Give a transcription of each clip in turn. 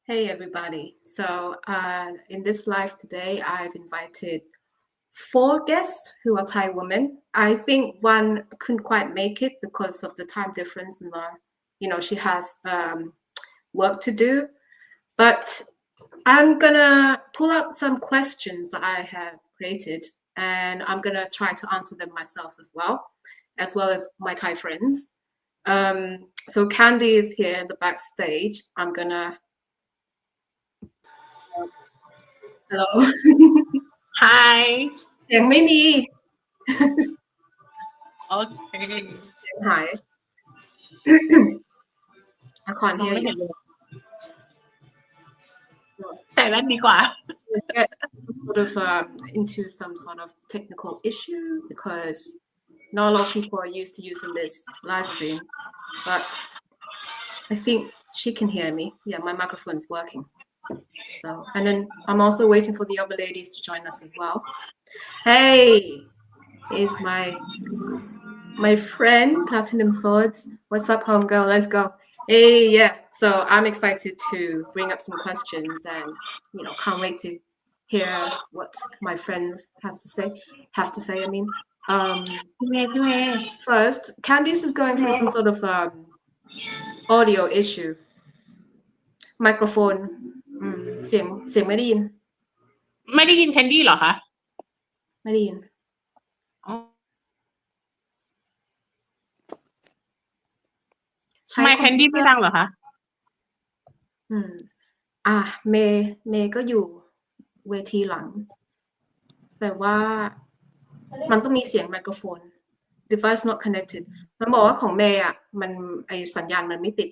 Hey everybody. In this live today, I've invited four guests who are Thai women. I think one couldn't quite make it because of the time difference and she has work to do. But I'm gonna pull up some questions that I have created and I'm gonna try to answer them myself as well as my Thai friends. So Candy is here in the backstage. Hello. ไฮ ยังไม่มี โอเค เสียงหาย I can't มอง hear ไม่เห็ you นเลยใส่แว่นดีกว่า get sort of into some sort of technical issue because not a lot of people are used to using this live stream, but I think she can hear me. Yeah, my microphone is working. So, and then I'm also waiting for the other ladies to join us as well. Hey, is my friend Platinum Swords. What's up, homegirl? Let's go. Hey, yeah. So I'm excited to bring up some questions and can't wait to hear what my friends have to say. I mean, พี่เมย์ first, Candice is going through some sort of audio issue. Microphone. เสียงไม่ได้ยิน ไม่ได้ยินแคนดี้เหรอคะ ไม่ได้ยิน ไม่แคนดี้ไม่ดังเหรอคะ เมย์ก็อยู่เวทีหลัง แต่ว่ามันต้องมีเสียงไมโครโฟน device not connected มันบอกว่าของเมย์มันสัญญาณมันไม่ติด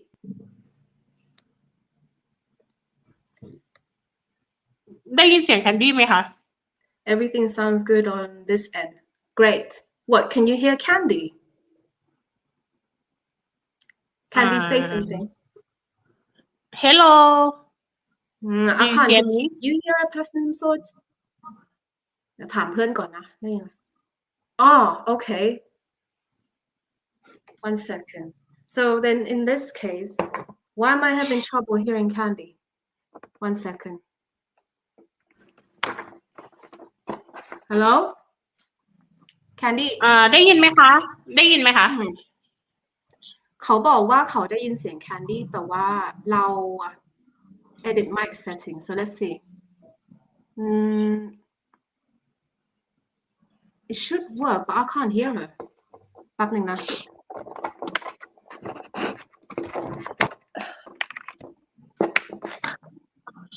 ได้ยินเสียงแคนดี้ไหมคะ Everything sounds good on this end. Great. What, can you hear Candy? Candy, say something. Hello. I can't hear me. You hear a person in swords? ถามเพื่อนก่อนนะได้ยังไง okay. 1 second. So then in this case, why am I having trouble hearing Candy? 1 second. Hello? Candy? ได้ยินไหมคะได้ยินไหมคะ เขาบอกว่าเขาได้ยินเสียง Candy แต่ว่าเรา edit mic setting so let's see it should work but I can't hear her แป๊บนึงนะ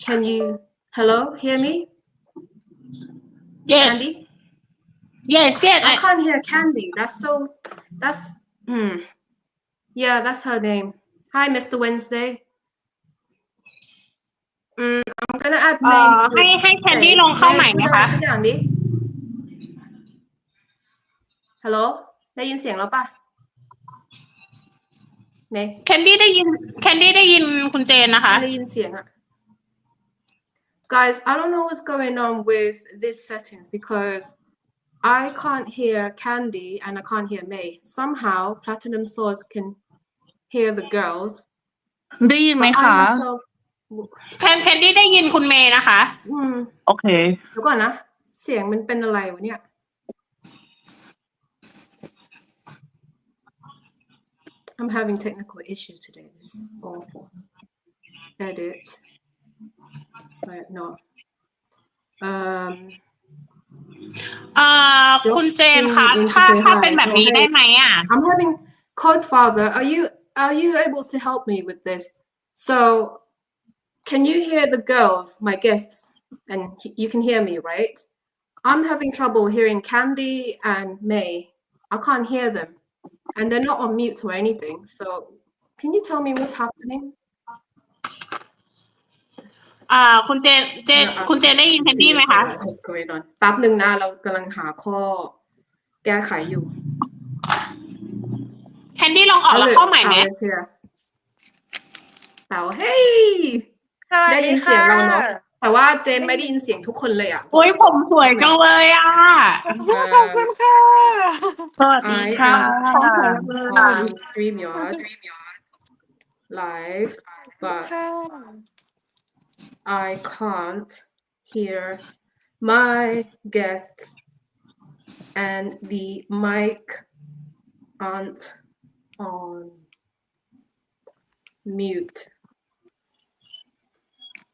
Can you hello hear me Yes Candy Yes I can't hear Candy that's yeah that's her name Hi Mr. Wednesday I'm gonna add names ให้แคนดี้ลองเข้าใหม่ไหมคะ สักอย่างดิ Hello ได้ยินเสียงแล้วป่ะเมย์ แคนดี้ได้ยินคุณเจนนะคะ ได้ยินเสียงGuys I don't know what's going on with this setting because I can't hear Candy and I can't hear May somehow Platinum Swords can hear the girls ได้ยินไหมคะแคนดี้ได้ยินคุณเมย์นะคะโอเคเดี๋ยวก่อนนะเสียงมันเป็นอะไรวะเนี่ย I'm having technical issues today this is awful edit right no คุณเจนคะถ้าเป็นแบบนี้ได้ไหมI'm having code father are you able to help me with this so can you hear the girls my guests and you can hear me right I'm having trouble hearing Candy and May I can't hear them and they're not on mute or anything so can you tell me what's happening คุณเจนได้ยินแคนดี้ไหมคะ แป๊บนึงนะเรากำลังหาข้อแก้ไขอยู่แคนดี้ลองออกแล้วเข้าใหม่ไหมเต่าเฮ้ยได้ยินเสียงเราเนาะแต่ว่าเจนไม่ได้ยินเสียงทุกคนเลยโอ้ยผมสวยจังเลยขอบคุณค่ะสวัสดีค่ะ stream your live but I can't hear my guests and the mic aren't on mute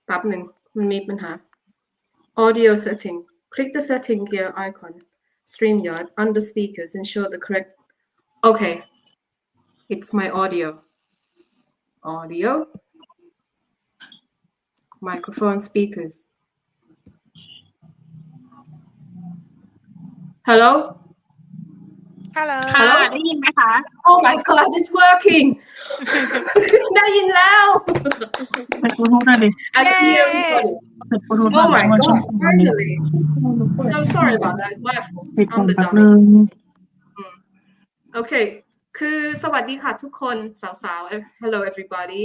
แป๊บหนึ่งมันมีปัญหา audio setting click the setting gear icon StreamYard under speakers ensure the correct okay it's my audio microphone speakers hello ค่ะ Hello? ได้ยินไหมคะ oh my god it's working ได้ยินแล้ว เปิดบลูทูธหน่อยดิ I can hear everybody เปิดบลูทูธหน่ oh อย my ว่า god ช่องนี้ finally so sorry about that it's my fault ปิดก่อ I'm น the แป๊บ dummy นึง โอเคคือสวัสดีค่ะทุกคนสาวๆ hello everybody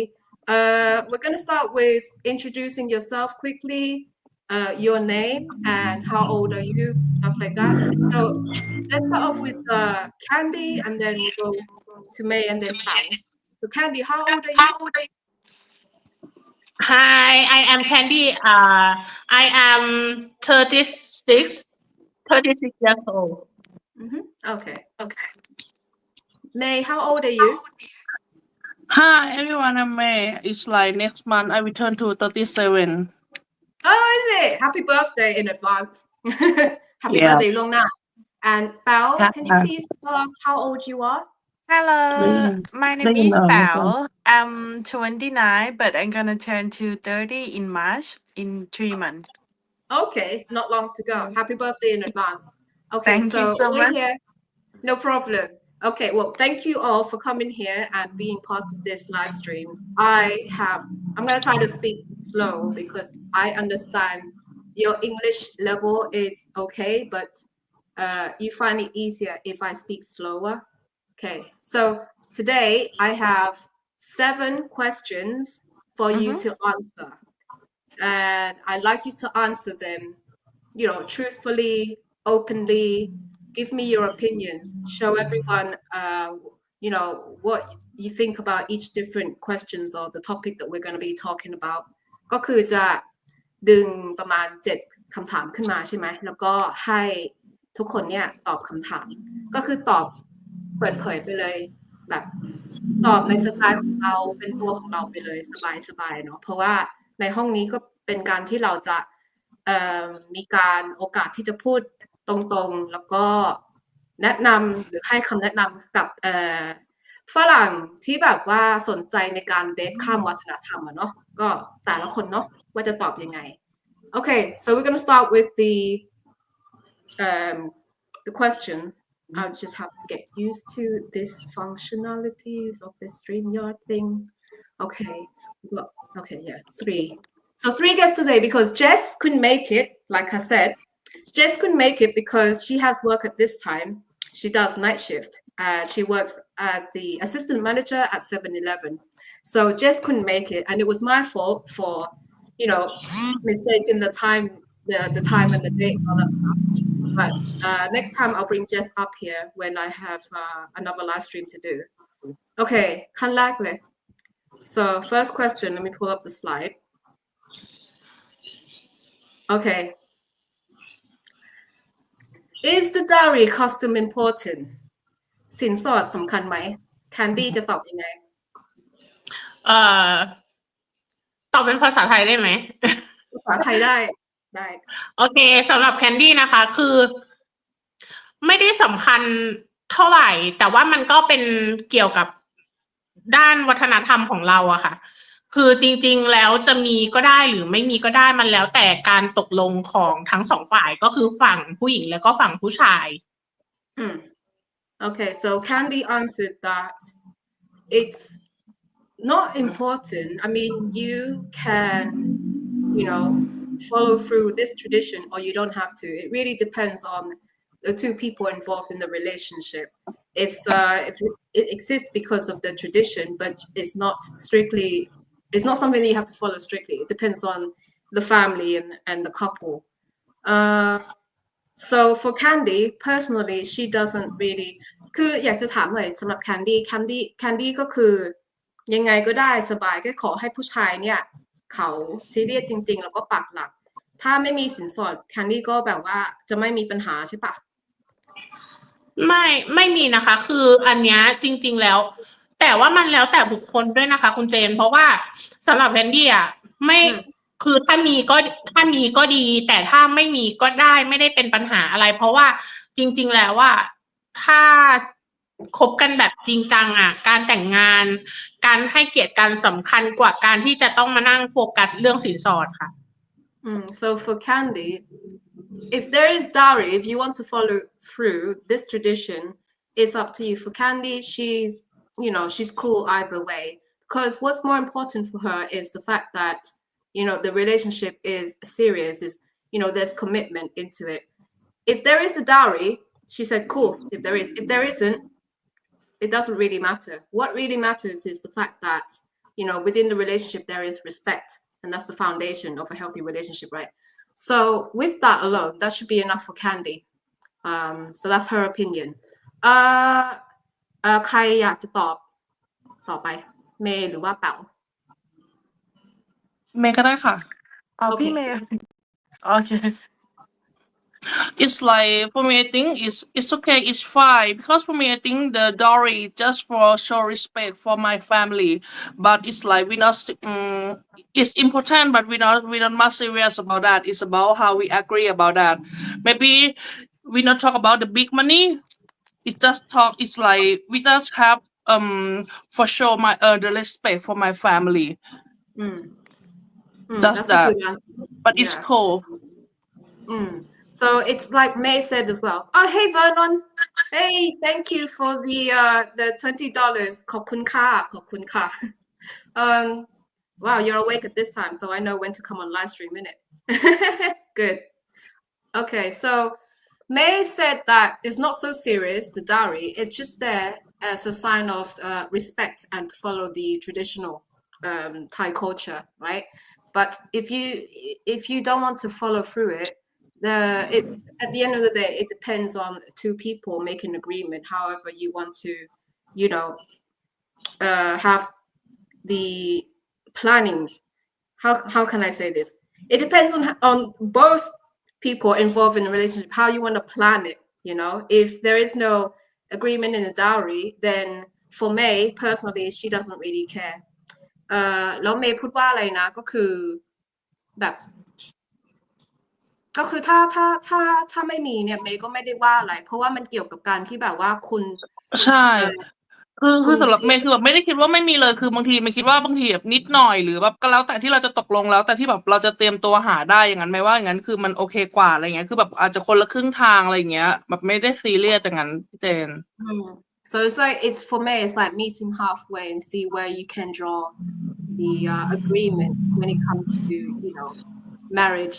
we're going to start with introducing yourself quickly your name and how old are you stuff like that so let's start off with Candy and then we'll go to May and then Paew so Candy how old are you Hi I am Candy I am 36 years old okay May how old are you Hi everyone I'm May it's like next month I will turn to 37 oh is it happy birthday in advance happy Yeah. birthday ล่วงหน้าand Paew can you Yeah. please tell us how old you are Hello, my name is Dayun, Paew. I'm 29, but I'm gonna turn to 30 in March in 3 months. Okay, not long to go. Happy birthday in advance. Okay, Thank you so we're much. here. No problem. Okay, well, thank you all for coming here and being part of this live stream. I'm going to try to speak slow because I understand your English level is okay, but you find it easier if I speak slower. Okay, so today I have 7 questions for you to answer. And I'd like you to answer them, truthfully, openly. Give me your opinions. Show everyone, what you think about each different questions or the topic that we're going to be talking about. ก็คือจะดึงประมาณ7คำถามขึ้นมาใช่ไหมแล้วก็ให้ทุกคนเนี่ยตอบคำถามก็คือตอบเปิดเผยไปเลยแบบตอบในสไตล์ของเราเป็นตัวของเราไปเลยสบายๆเนาะเพราะว่าในห้องนี้ก็เป็นการที่เราจะมีการโอกาสที่จะพูดตรงๆแล้วก็แนะนำหรือให้คำแนะนำกับฝรั่งที่แบบว่าสนใจในการเดทข้ามวัฒนธรรมอะเนาะก็แต่ละคนเนาะว่าจะตอบยังไง Okay so we're gonna start with the question I'll just have to get used to this functionalities of this StreamYard thing okay well, okay yeah 3 so 3 guests today because Jess couldn't make it like I said Jess couldn't make it because she has work at this time she does night shift she works as the assistant manager at 7-Eleven so Jess couldn't make it and it was my fault for mistaking the time the time and the date and all that stuff but next time I'll bring Jess up here when I have another live stream to do okay ขั้นแรกเลย so first question let me pull up the slide okay is the dowry custom important สินสอดสำคัญไหม Candy จะตอบยังไง ตอบเป็นภาษาไทยได้ไหม ภาษาไทยได้ โอเคสำหรับแคนดี้นะคะคือไม่ได้สำคัญเท่าไหร่ แต่ว่ามันก็เป็นเกี่ยวกับด้านวัฒนธรรมของเราอะค่ะคือจริงๆแล้วจะมีก็ได้หรือไม่มีก็ได้มันแล้วแต่การตกลงของทั้งสองฝ่ายก็คือฝั่งผู้หญิงแล้วก็ฝั่งผู้ชาย Okay so Candy answered that it's not important I mean you can follow through this tradition or you don't have to it really depends on the 2 people involved in the relationship it's it exists because of the tradition but it's not something that you have to follow strictly it depends on the family and the couple so for Candy personally she doesn't really คืออยากจะถามหน่อยสำหรับ Candy ก็คือยังไงก็ได้สบายแค่ขอให้ผู้ชายเนี่ย เขาซีเรียสจริงๆแล้วก็ปักหลักถ้าไม่มีสินสอดแคนดี้ก็แบบว่าจะไม่มีปัญหาใช่ปะไม่มีนะคะ คืออันเนี้ยจริงๆแล้ว แต่ว่ามันแล้วแต่บุคคลด้วยนะคะ คุณเจน เพราะว่าสำหรับแคนดี้อ่ะไม่คือถ้ามีก็ดี แต่ถ้าไม่มีก็ได้ไม่ได้เป็นปัญหาอะไร เพราะว่าจริงๆแล้วว่าถ้าคบกันแบบจริงจังอ่ะการแต่งงาน การให้เกียรติกันสำคัญกว่าการที่จะต้องมานั่งโฟกัสเรื่องสินสอดค่ะSo for Candy, if there is dowry, if you want to follow through this tradition, it's up to you. For Candy, she's cool either way. Because what's more important for her is the fact that, the relationship is serious, there's commitment into it. If there is a dowry, she said, cool, if there is. If there isn't, it doesn't really matter. What really matters is the fact that, within the relationship, there is respect. And that's the foundation of a healthy relationship, right? So with that alone, that should be enough for Candy. So that's her opinion. ใครอยากจะตอบต่อไปเมย์หรือว่าเป๋าเมย์ก็ได้ค่ะ พี่เมย์ okay It's like for me, I think it's okay, it's fine because for me, I think the dowry just for show respect for my family, but it's like we not it's important, but we not much serious about that. It's about how we agree about that. Maybe we not talk about the big money. It just talk. It's like we just have for sure my the respect for my family. Just that, but it's cool. So it's like May said as well. Oh, hey Vernon. Hey, thank you for the $20. ขอบคุณค่ะ Wow, you're awake at this time, so I know when to come on live stream, innit? Good. Okay, so May said that it's not so serious, the dowry. It's just there as a sign of respect and to follow the traditional Thai culture, right? But if you don't want to follow through it, at the end of the day, it depends on two people making an agreement. However, you want to, have the planning. How can I say this? It depends on both people involved in the relationship, how you want to plan it. If there is no agreement in the dowry, then for May personally, she doesn't really care. แล้วเมย์พูดว่าอะไรนะก็คือแบบก็คือถ้าไม่มีเนี่ยเมย์ก็ไม่ได้ว่าอะไรเพราะว่ามันเกี่ยวกับการที่แบบว่าคุณใช่คือสำหรับเมย์คือแบบไม่ได้คิดว่าไม่มีเลยคือบางทีไม่คิดว่าบางทีแบบนิดหน่อยหรือแบบก็แล้วแต่ที่เราจะตกลงแล้วแต่ที่แบบเราจะเตรียมตัวหาได้อย่างนั้นไหมว่าอย่างนั้นคือมันโอเคกว่าอะไรเงี้ยคือแบบอาจจะคนละครึ่งทางอะไรเงี้ยแบบไม่ได้ซีเรียสอย่างนั้นพี่เจนSo it's for me, it's like meeting halfway and see where you can draw the agreement when it comes to, marriage.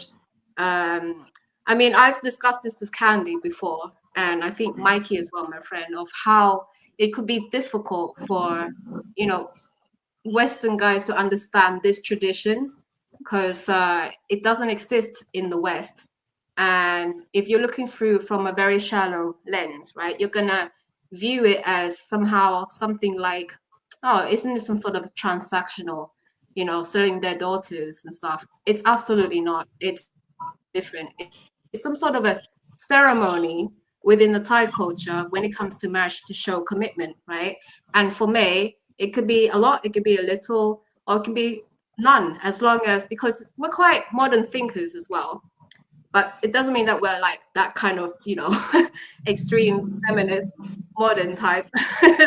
I mean, I've discussed this with Candy before, and I think Mikey as well, my friend, of how it could be difficult for, Western guys to understand this tradition because it doesn't exist in the West. And if you're looking through from a very shallow lens, right, you're going to view it as somehow something like, oh, isn't it some sort of transactional, selling their daughters and stuff? It's absolutely not. It's different. It's some sort of a ceremony within the Thai culture when it comes to marriage to show commitment, right? And for me, it could be a lot, it could be a little, or it can be none, as long as, because we're quite modern thinkers as well. But it doesn't mean that we're like that kind of, extreme feminist modern type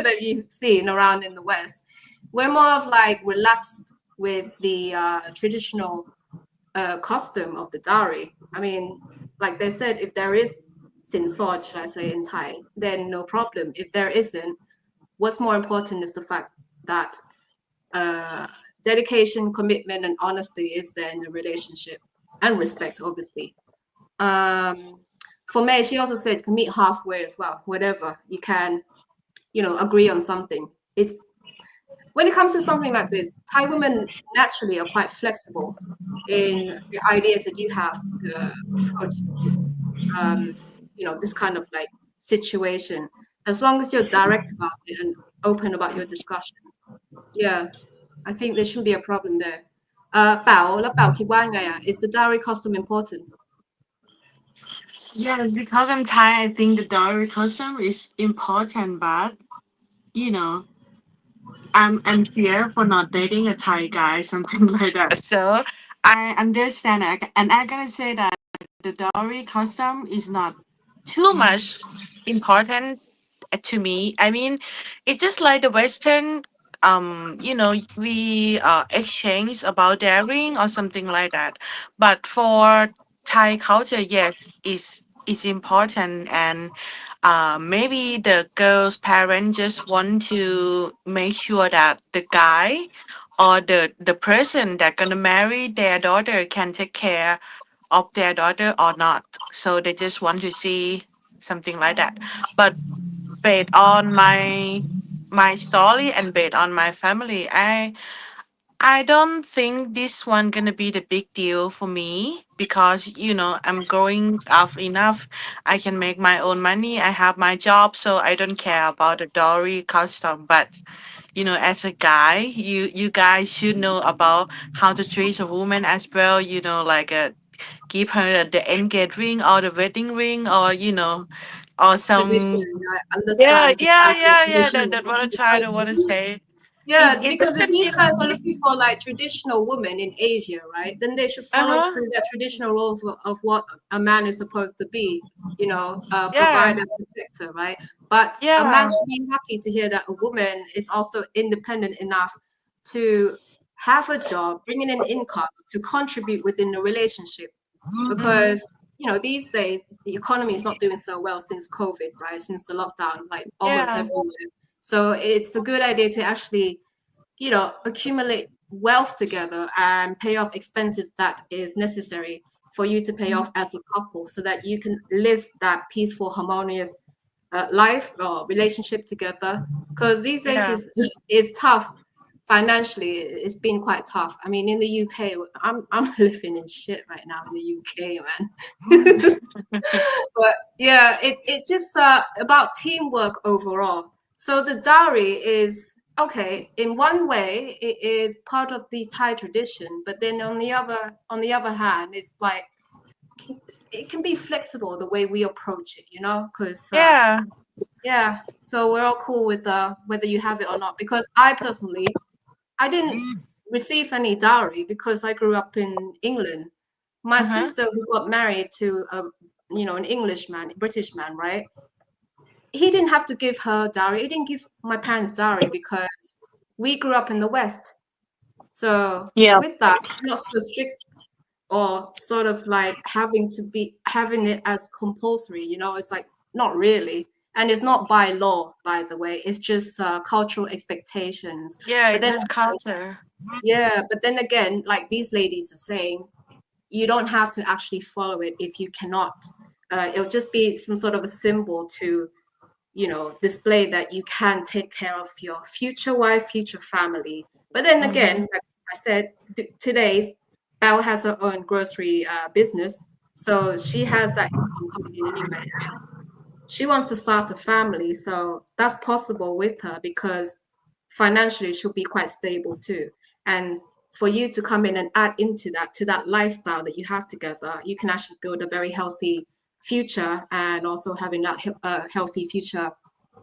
that you've seen around in the West. We're more of like relaxed with the traditional custom of the dowry. I mean, like they said, if there is sinsod, should I say in Thai, then no problem. If there isn't, what's more important is the fact that dedication, commitment, and honesty is there in the relationship, and respect, obviously. For me, she also said you can meet halfway as well, whatever you can, agree on something. It's when it comes to something like this, Thai women naturally are quite flexible in the ideas that you have to approach, this kind of like situation. As long as you're direct about it and open about your discussion, yeah, I think there shouldn't be a problem there. เป๋าแล้วเป๋าคิดว่าไงอ่ะ Is the dowry custom important? Yeah, because I'm Thai, I think the dowry custom is important, but you know, I'm here for not dating a Thai guy, something like that. So I understand, and I'm gonna say that the dowry custom is not too much important to me. I mean, it's just like the Western, we exchange about daring or something like that. But for Thai culture, yes, is important, and maybe the girl's parents just want to make sure that the guy or the person that gonna marry their daughter can take care of their daughter or not. So they just want to see something like that. But based on my story and based on my family, I don't think this one gonna be the big deal for me because I'm growing up enough. I can make my own money. I have my job, so I don't care about the dowry custom. But as a guy, you guys should know about how to treat a woman as well. Like give her the engagement ring or the wedding ring, or some. Tradition, I Yeah, understand the yeah, type of yeah, yeah. tradition That what I try to want to because say. yeah, It because if doesn't these guys are even. looking for like traditional women in Asia, right? Then they should Uh follow huh. through their traditional roles of what a man is supposed to be, Yeah, provider, protector, right? But a man yeah. should be happy to hear that a woman is also independent enough to have a job, bringing in income to contribute within the relationship. Because these days the economy is not doing so well since COVID, right? Since the lockdown, like almost Yeah. everywhere. So it's a good idea to actually accumulate wealth together and pay off expenses that is necessary for you to pay off as a couple so that you can live that peaceful, harmonious life or relationship together. Because these days Yeah. is tough financially. It's been quite tough. I mean, in the UK, I'm living in shit right now in the UK, man. But yeah, it just about teamwork overall. So the dowry is okay. In one way, it is part of the Thai tradition, but then on the other hand, it's like it can be flexible the way we approach it, because Yeah. yeah. So we're all cool with whether you have it or not. Because I personally, I didn't receive any dowry because I grew up in England. My Uh-huh. sister who got married to an Englishman, British man, right? He didn't have to give her dowry. He didn't give my parents dowry because we grew up in the West. So Yeah. with that, not so strict or sort of like having it as compulsory, it's like not really. And it's not by law, by the way. It's just cultural expectations. Yeah, But it's then, just culture. yeah, but then again, like these ladies are saying, you don't have to actually follow it if you cannot. It'll just be some sort of a symbol to display that you can take care of your future wife, future family. But then again, like I said, today Belle has her own grocery business, so she has that income coming in anyway, and she wants to start a family, so that's possible with her because financially she'll be quite stable too. And for you to come in and add into that to that lifestyle that you have together, you can actually build a very healthy future and also having that healthy future,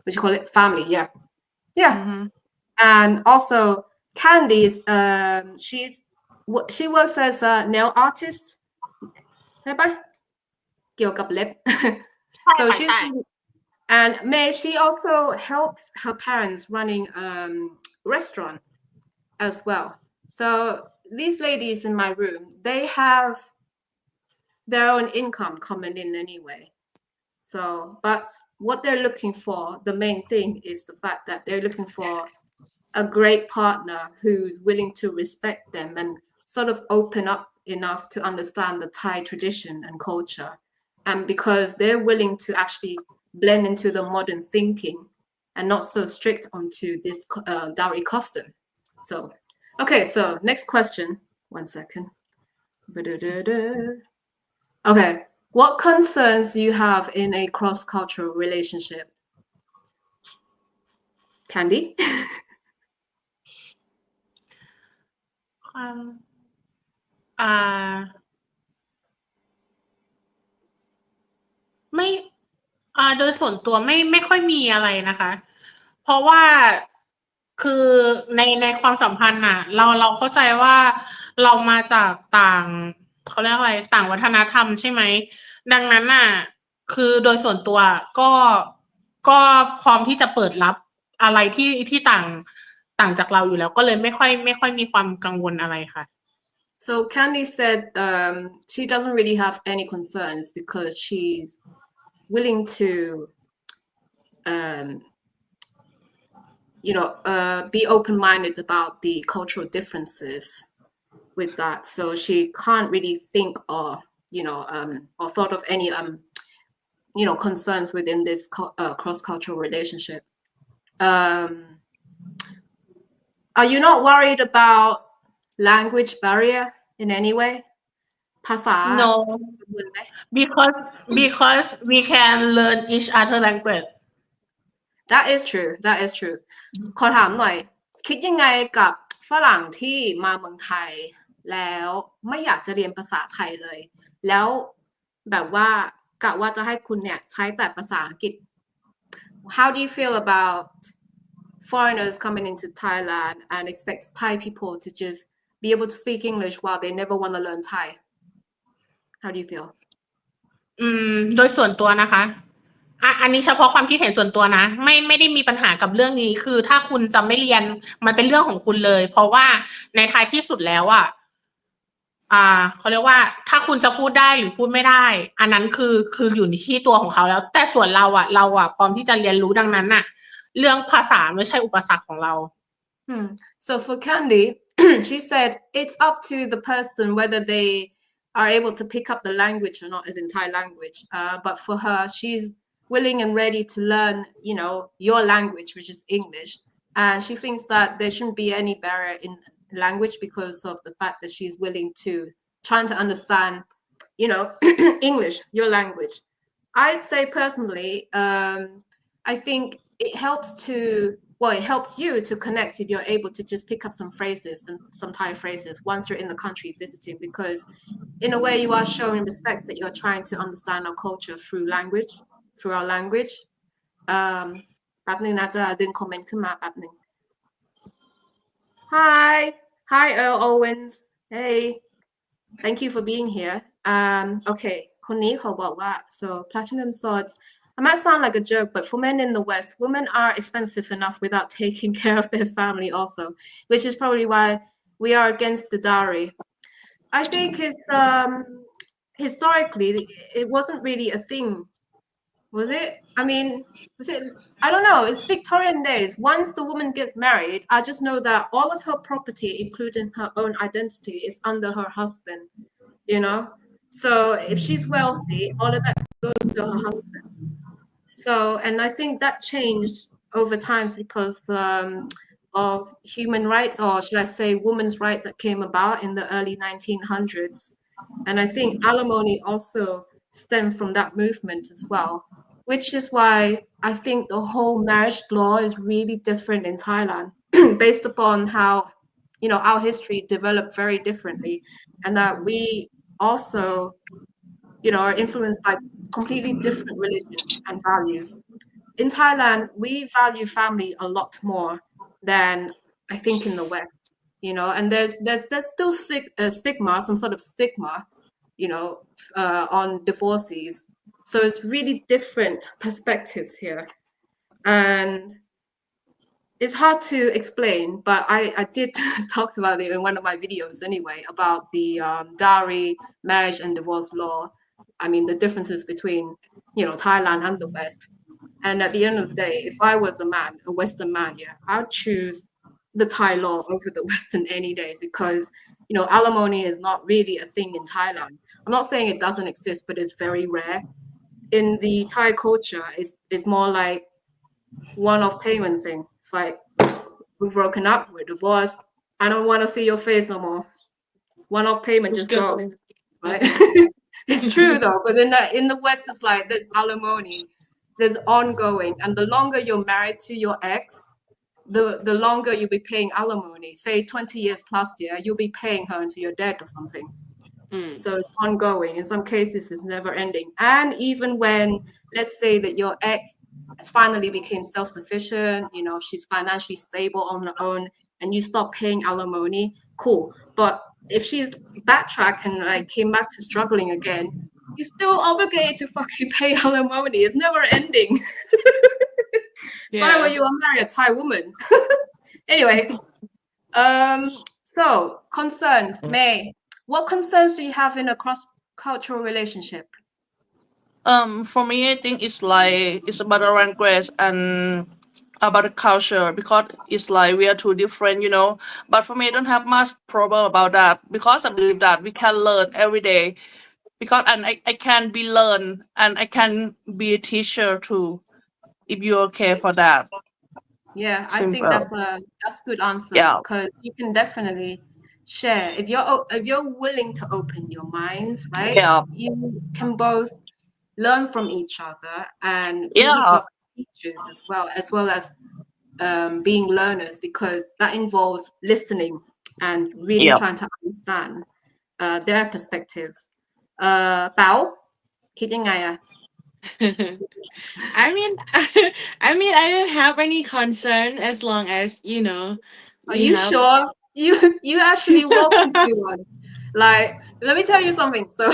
what you call it, family. Yeah, yeah. And also Candy is she works as a nail artist ใช่ปะเกี่ยวกับเล็บ so she's and May, she also helps her parents running restaurant as well. So these ladies in my room, they have their own income coming in anyway. So, but what they're looking for, the main thing is the fact that they're looking for a great partner who's willing to respect them and sort of open up enough to understand the Thai tradition and culture. And because they're willing to actually blend into the modern thinking and not so strict onto this dowry custom. So, okay, so next question. 1 second. Okay, what concerns do you have in a cross-cultural relationship? Candy? อ่า ไม่โดยส่วนตัวไม่ค่อยมีอะไรนะคะ เพราะว่าคือในความสัมพันธ์น่ะ เราเข้าใจว่าเรามาจากต่างเขาเรียกอะไรต่างวัฒนธรรมใช่ไหม ดังนั้นน่ะ คือโดยส่วนตัวก็พร้อมที่จะเปิดรับอะไรที่ต่างจากเราอยู่แล้ว ก็เลยไม่ค่อยมีความกังวลอะไรค่ะ So Candy said she doesn't really have any concerns because she's willing to be open-minded about the cultural differences with that. So she can't really think or or thought of any concerns within this cross-cultural relationship. Are you not worried about language barrier in any way? ภาษา No because we can learn each other language. That is true. That is true. ขอถามหน่อย คิดยังไงกับฝรั่งที่มาเมืองไทย แล้วไม่อยากจะเรียนภาษาไทยเลย แล้วแบบว่ากะว่าจะให้คุณเนี่ยใช้แต่ภาษาอังกฤษ How do you feel about foreigners coming into Thailand and expect Thai people to just be able to speak English while they never want to learn Thai? How do you feel? โดยส่วนตัวนะคะอันนี้เฉพาะความคิดเห็นส่วนตัวนะไม่ได้มีปัญหากับเรื่องนี้คือถ้าคุณจะไม่เรียนมันเป็นเรื่องของคุณเลย เพราะว่าในท้ายที่สุดแล้วเขาเรียกว่าถ้าคุณจะพูดได้หรือพูดไม่ได้ อันนั้นคืออยู่ที่ตัวของเขาแล้ว แต่ส่วนเราพร้อมที่จะเรียนรู้ดังนั้นน่ะ เรื่องภาษาไม่ใช่อุปสรรคของเรา So for Candy, she said it's up to the person whether they are able to pick up the language or not, as in Thai language. But for her, she's willing and ready to learn, your language, which is English. And she thinks that there shouldn't be any barrier in language because of the fact that she's willing to trying to understand, English, your language. I'd say personally, I think it helps you to connect if you're able to just pick up some phrases and some Thai phrases once you're in the country visiting, because in a way you are showing respect that you're trying to understand our culture through our language. แป๊บนึงนะจะดึงคอมเมนต์ขึ้นมาแป๊บนึง Hi Earl Owens. Hey, thank you for being here. Okay, คนนี้เขาบอกว่า so platinum swords, I might sound like a joke, but for men in the West, women are expensive enough without taking care of their family also, which is probably why we are against the dowry. I think it's historically it wasn't really a thing, was it? I mean, was it? I don't know. It's Victorian days. Once the woman gets married, I just know that all of her property, including her own identity, is under her husband. So if she's wealthy, all of that goes to her husband. So, and I think that changed over time because of human rights, or should I say women's rights, that came about in the early 1900s. And I think alimony also stemmed from that movement as well, which is why I think the whole marriage law is really different in Thailand based upon how, our history developed very differently, and that we also, are influenced by completely different religions and values. In Thailand, we value family a lot more than I think in the West, and there's still stigma, some sort of stigma, on divorcees. So it's really different perspectives here. And it's hard to explain, but I did talk about it in one of my videos anyway, about the dowry, marriage and divorce law. I mean, the differences between, Thailand and the West. And at the end of the day, if I was a Western man, I'd choose the Thai law over the Western any days because, alimony is not really a thing in Thailand. I'm not saying it doesn't exist, but it's very rare. In the Thai culture, it's more like one-off payment thing. It's like, we've broken up, we're divorced. I don't want to see your face no more. One-off payment, just go. Right? It's true though, but in the West, it's like there's alimony, there's ongoing, and the longer you're married to your ex, the longer you'll be paying alimony. Say 20 years plus, you'll be paying her until you're dead or something. So it's ongoing. In some cases, it's never ending. And even when, let's say that your ex finally became self-sufficient, you know, she's financially stable on her own, and you stop paying alimony, cool. But if she's backtracked and like came back to struggling again, you're still obligated to fucking pay alimony. It's never ending. Fine when you are married a Thai woman. Anyway, so concerns, May. What concerns do you have in a cross-cultural relationship? For me, I think it's like it's about the language and about the culture because it's like we are too different, you know. But for me, I don't have much problem about that because I believe that we can learn every day. Because and I can be learn and I can be a teacher too. If you're okay for that, Yeah, I think simple. that's a good answer Yeah. because you can definitely share if you're willing to open your minds, right? Yeah. You can both learn from each other and be each Yeah. other's teachers as well as being learners because that involves listening and really Yeah. trying to understand their perspective. Paew, คิดยังไงอะ? I mean, I don't have any concern as long as Are we you have. sure? You actually welcome to one. Like, let me tell you something. So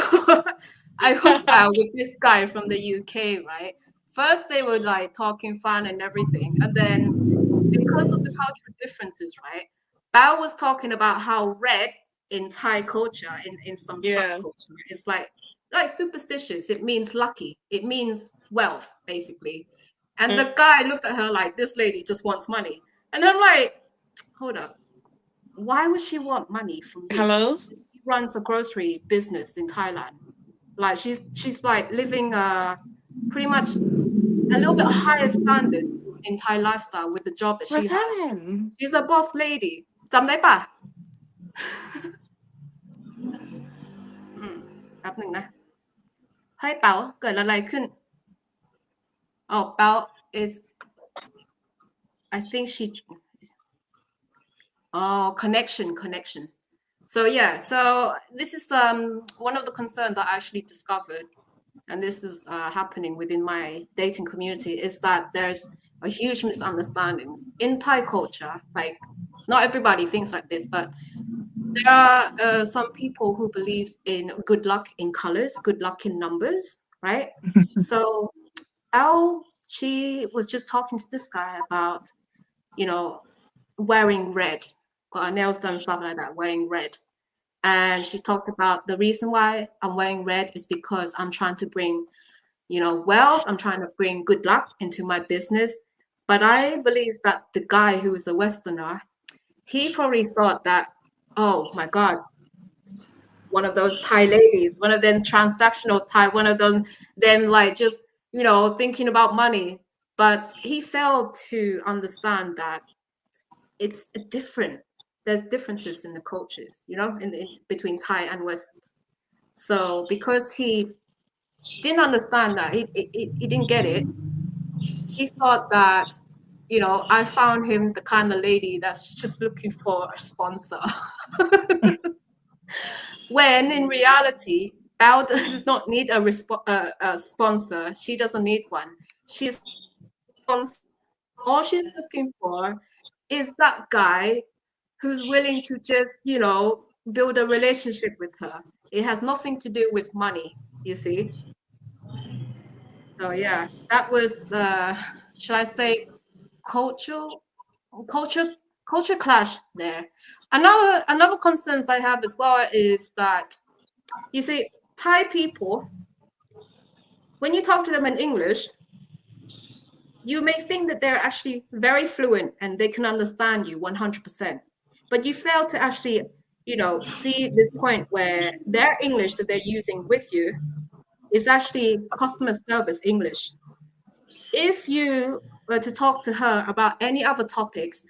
I hooked out with this guy from the UK, right? First they were like talking fun and everything, and then because of the cultural differences, right? Bao was talking about how red in Thai culture, in some subculture, it's like superstitious. It means lucky. It means wealth, basically. And the guy looked at her like, this lady just wants money. And I'm like, hold up. Why would she want money from you? Hello? She runs a grocery business in Thailand. Like she's like living pretty much a little bit higher standard in Thai lifestyle with the job that she What's has. happening? She's a boss lady. จำได้ปะ? แป๊บหนึ่งนะ เฮ้ยเป๋าเกิดอะไรขึ้น? Oh, Paew is I think she connection. So yeah, so this is one of the concerns I actually discovered, and this is happening within my dating community, is that there's a huge misunderstanding in Thai culture. Like, not everybody thinks like this, but there are some people who believe in good luck in colors, good luck in numbers, right? So she was just talking to this guy about, you know, wearing red, got her nails done, stuff like that, wearing red. And she talked about the reason why I'm wearing red is because I'm trying to bring, you know, wealth. I'm trying to bring good luck into my business. But I believe that the guy who is a Westerner, he probably thought that, oh my God, one of those Thai ladies, one of them transactional Thai, one of them like just, you know, thinking about money. But he failed to understand that it's different. There's differences in the cultures, you know, in between Thai and West. So because he didn't understand that, he didn't get it. He thought that, you know, I found him the kind of lady that's just looking for a sponsor. When in reality, Bao does not need a sponsor. She doesn't need one. All she's looking for is that guy who's willing to just, you know, build a relationship with her. It has nothing to do with money, you see. So yeah, that was should I say culture clash there. Another concerns I have as well is that, you see, Thai people, when you talk to them in English, you may think that they're actually very fluent and they can understand you 100%. But you fail to actually, you know, see this point where their English that they're using with you is actually customer service English. If you were to talk to her about any other topics,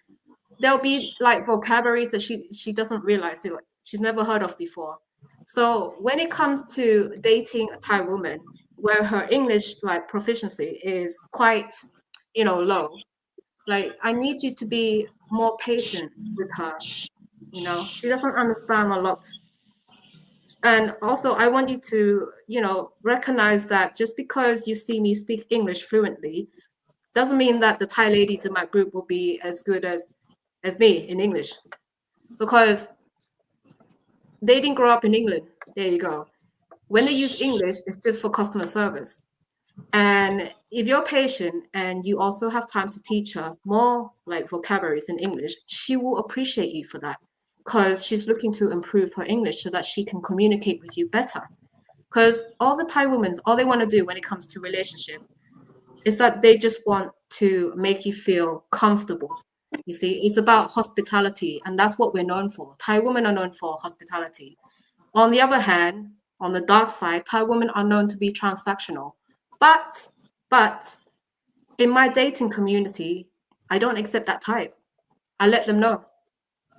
there'll be like vocabularies that she doesn't realize, you know, she's never heard of before. So when it comes to dating a Thai woman where her English like proficiency is quite, you know, low, like I need you to be more patient with her. You know, she doesn't understand a lot. And also, I want you to, recognize that just because you see me speak English fluently, doesn't mean that the Thai ladies in my group will be as good as me in English, because they didn't grow up in England. There you go. When they use English, it's just for customer service. And if you're patient and you also have time to teach her more like vocabularies in English, she will appreciate you for that, because she's looking to improve her English so that she can communicate with you better. Because all the Thai women, all they want to do when it comes to relationship is that they just want to make you feel comfortable. You see, it's about hospitality, and that's what we're known for. Thai women are known for hospitality. On the other hand, on the dark side, Thai women are known to be transactional. But in my dating community, I don't accept that type. I let them know.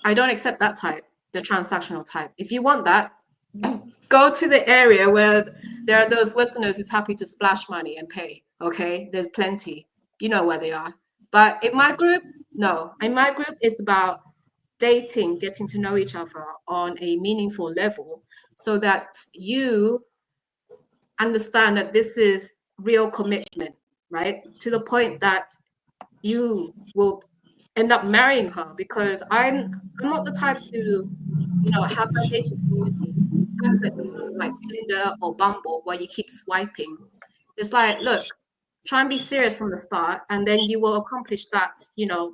I don't accept that type, the transactional type. If you want that, go to the area where there are those Westerners who's happy to splash money and pay. Okay, there's plenty. You know where they are. But in my group, no. In my group, it's about dating, getting to know each other on a meaningful level, so that you understand that this is real commitment, right? To the point that you will end up marrying her, because I'm not the type to, have my dating community like Tinder or Bumble where you keep swiping. It's like, look, try and be serious from the start, and then you will accomplish that,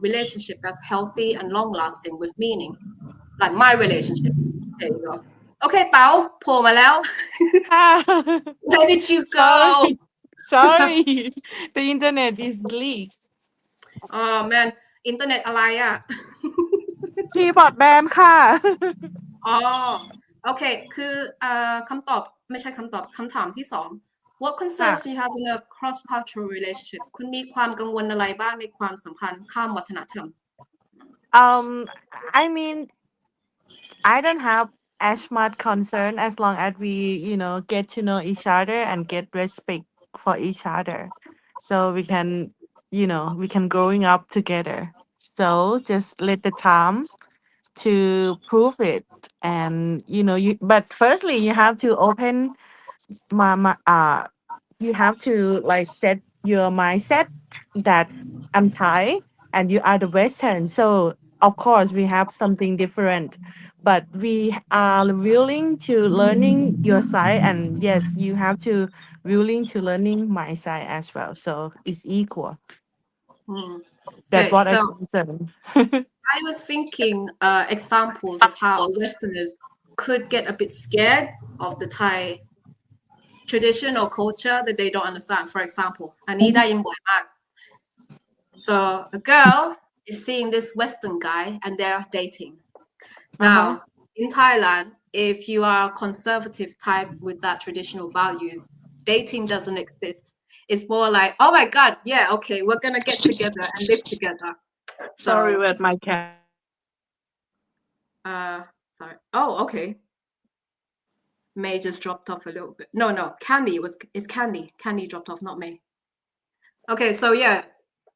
relationship that's healthy and long lasting with meaning. Like my relationship. There you go. Okay, Paew, โผล่มาแล้ว Where did you go? Sorry. The internet is leak. Oh man, อินเทอร์เน็ตอะไรอ่ะ Keyboard band ค่ะ อ๋อโอเคคือคำตอบไม่ใช่คำตอบคำถามที่สอง What concerns do you have in a cross-cultural relationship คุณมีความกังวลอะไรบ้างในความสัมพันธ์ข้ามวัฒนธรรม I mean, I don't have as much concern as long as we, get to know each other and get respect for each other. So we can, we can growing up together. So just let the time to prove it. And, but firstly, you have to open you have to like set your mindset that I'm Thai and you are the Western. So of course we have something different, but we are willing to learning your side, and yes, you have to willing to learning my side as well. So it's equal. That's Okay, what I so concern. I was thinking examples of how Westerners could get a bit scared of the Thai tradition or culture that they don't understand. For example, อันนี้ได้ยินบ่อยมาก So a girl is seeing this Western guy and they're dating. Now, in Thailand, if you are a conservative type with that traditional values, dating doesn't exist. It's more like, oh my God, yeah, okay, we're gonna get together and live together. Sorry So, with my cat. sorry. Oh, okay. May just dropped off a little bit. No, it's Candy. Candy dropped off, not May. Okay, so yeah,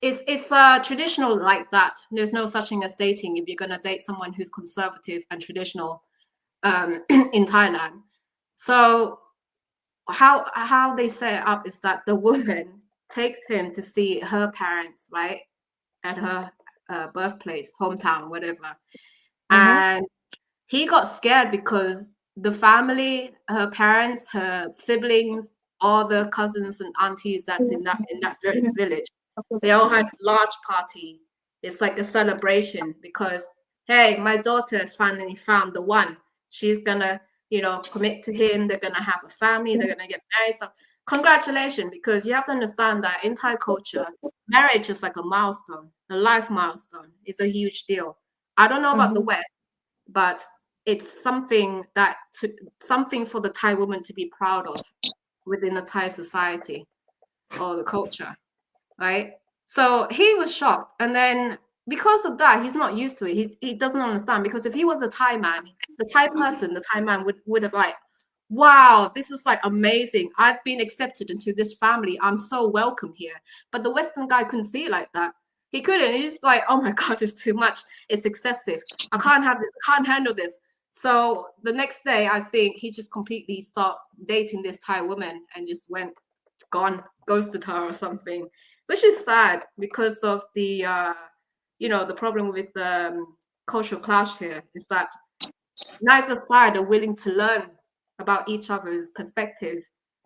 it's traditional like that. There's no such thing as dating if you're gonna date someone who's conservative and traditional in Thailand. So how they set it up is that the woman takes him to see her parents, right, at her birthplace, hometown, whatever, and he got scared because the family, her parents, her siblings, all the cousins and aunties that's in that village, they all had large party. It's like a celebration because, hey, my daughter has finally found the one. She's gonna, commit to him. They're gonna have a family. They're gonna get married. So congratulations, because you have to understand that in Thai culture, marriage is like a milestone, a life milestone. It's a huge deal. I don't know about the West, but it's something for the Thai woman to be proud of within the Thai society or the culture, right? So he was shocked, and then because of that, he's not used to it. He doesn't understand, because if he was a Thai man, the Thai man would have like, wow, this is like amazing. I've been accepted into this family. I'm so welcome here. But the Western guy couldn't see it like that. He couldn't. He's like, oh my God, it's too much. It's excessive. I can't handle this. So the next day, I think he just completely stopped dating this Thai woman and just ghosted her or something, which is sad because of the, the problem with the cultural clash here is that neither side are willing to learn about each other's perspectives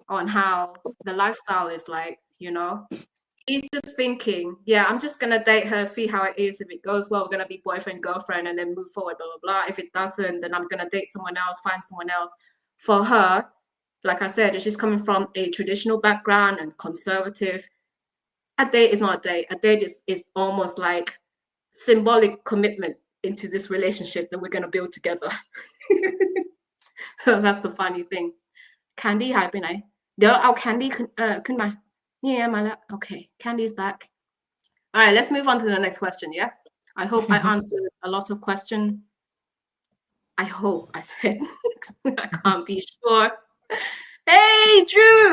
on how the lifestyle is like, He's just thinking, yeah, I'm just going to date her, see how it is. If it goes well, we're going to be boyfriend, girlfriend, and then move forward, blah, blah, blah. If it doesn't, then I'm going to date someone else, find someone else. For her, like I said, she's coming from a traditional background and conservative. A date is not a date. A date is almost like symbolic commitment into this relationship that we're going to build together. So that's the funny thing. Candy หายไปไหน เดี๋ยวเอา Candy ขึ้นมา นี่ไงมาแล้ว Okay, Candy's back. All right, let's move on to the next question, yeah? I hope I answered a lot of questions. I hope I said. I can't be sure. Hey, Drew!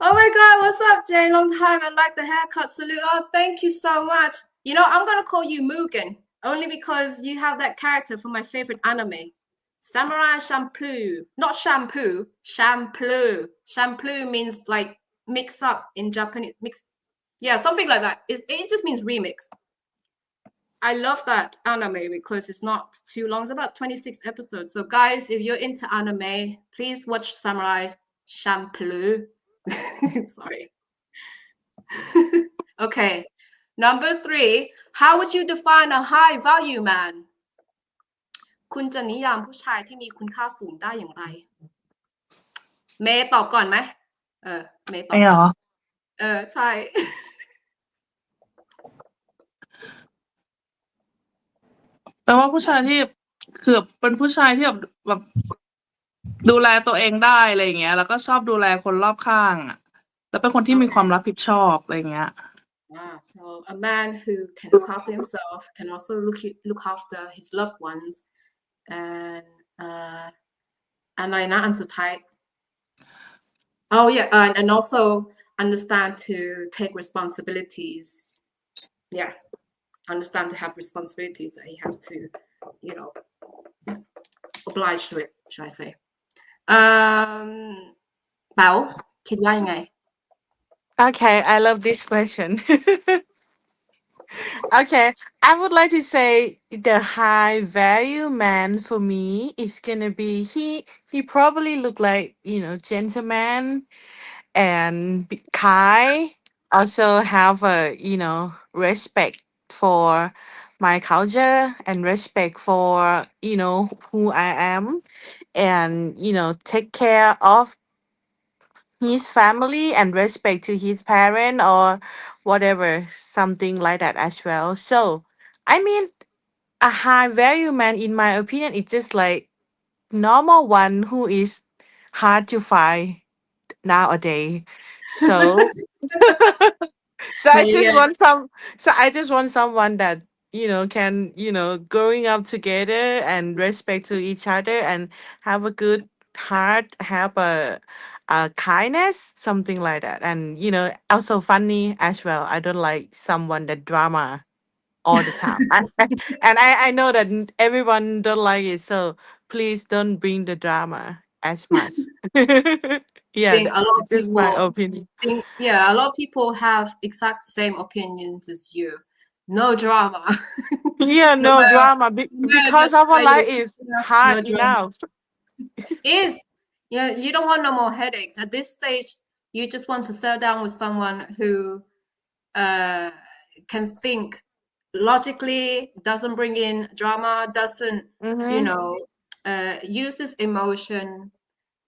Oh my God, what's up, Jay? Long time. I like the haircut. Salute. Oh, thank you so much. I'm going to call you Mugen, only because you have that character from my favorite anime. Samurai Champloo. Not shampoo, Champloo. Champloo means like mix up in Japanese. Yeah, something like that. It just means remix. I love that anime because it's not too long. It's about 26 episodes. So guys, if you're into anime, please watch Samurai Champloo. Sorry. Okay. Number 3. How would you define a high value man? คุณจะนิยามผู้ชายที่มีคุณค่าสูงได้อย่างไร เมย์ตอบก่อนไหมเมย์ตอบก่อนใช่ แปลว่าผู้ชายที่คือเป็นผู้ชายที่แบบดูแลตัวเองได้อะไรอย่างเงี้ยแล้วก็ชอบดูแลคนรอบข้างอ่ะแล้วเป็นคนที่มีความรับผิดชอบอะไรอย่างเงี้ย So a man who can look after himself can also look after his loved ones and อะไรนะอันสุดท้าย Oh yeah, and also understand to take responsibilities. Yeah, understand to have responsibilities that he has to, oblige to it, should I say? เป๋าคิดว่ายังไง Okay, I love this question. Okay, I would like to say the high value man for me is gonna be he probably look like gentleman and kind, also have a respect for my culture and respect for who I am, and take care of his family and respect to his parent or whatever, something like that as well. So I mean, a high value man in my opinion is just like normal one who is hard to find nowadays. So so I just want someone that can growing up together and respect to each other and have a good heart, have a kindness, something like that, and also funny as well. I don't like someone that drama all the time. And I know that everyone don't like it, so please don't bring the drama as much. Yeah, think a lot of just my people opinion. a lot of people have exact same opinions as you. No drama. Yeah, no drama because our life is hard no enough. Is you don't want no more headaches at this stage. You just want to settle down with someone who can think logically, doesn't bring in drama, doesn't uses emotion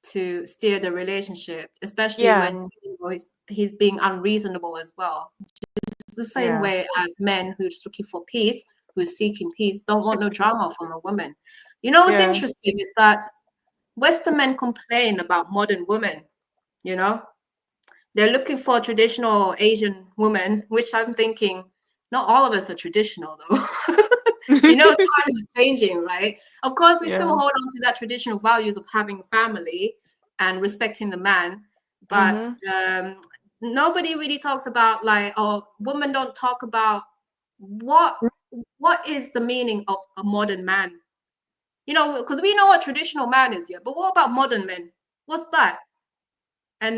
to steer the relationship, especially when he's being unreasonable as well. It's the same way as men who's looking for peace, who's seeking peace, don't want no drama from a woman. What's interesting is that Western men complain about modern women. They're looking for traditional Asian women, which I'm thinking, not all of us are traditional though. Times is changing, right? Of course, we still hold on to that traditional values of having a family and respecting the man, but nobody really talks about women don't talk about what is the meaning of a modern man. You know, because we know what traditional man is, yeah. But what about modern men? What's that? And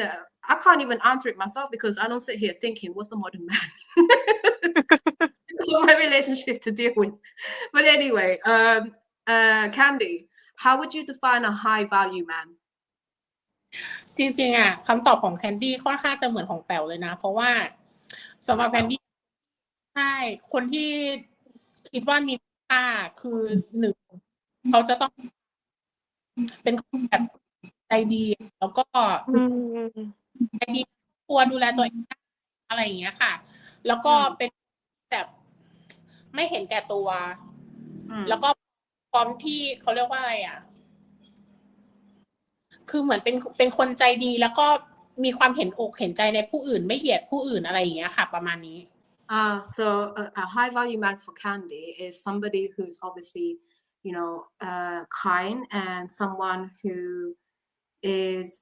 I can't even answer it myself because I don't sit here thinking, what's a modern man? My relationship to deal with. But anyway, Candy, how would you define a high value man? จริงๆอ่ะคำตอบของแคนดี้ค่อนข้างจะเหมือนของแป๋วเลยนะ เพราะว่าสำหรับแคนดี้ใช่คนที่คิดว่ามีค่าคือหนึ่งเขาจะต้องเป็นคนแบบใจดีแล้วก็ใจดีตัวดูแลตัวเองอะไรอย่างเงี้ยค่ะ แล้วก็เป็นแบบไม่เห็นแก่ตัวแล้วก็พร้อมที่เขาเรียกว่าอะไรอ่ะคือเหมือนเป็นคนใจดีแล้วก็มีความเห็นอกเห็นใจในผู้อื่นไม่เหยียดผู้อื่นอะไรอย่างเงี้ยค่ะประมาณนี้ So a high value man for Candy is somebody who's obviously, kind and someone who is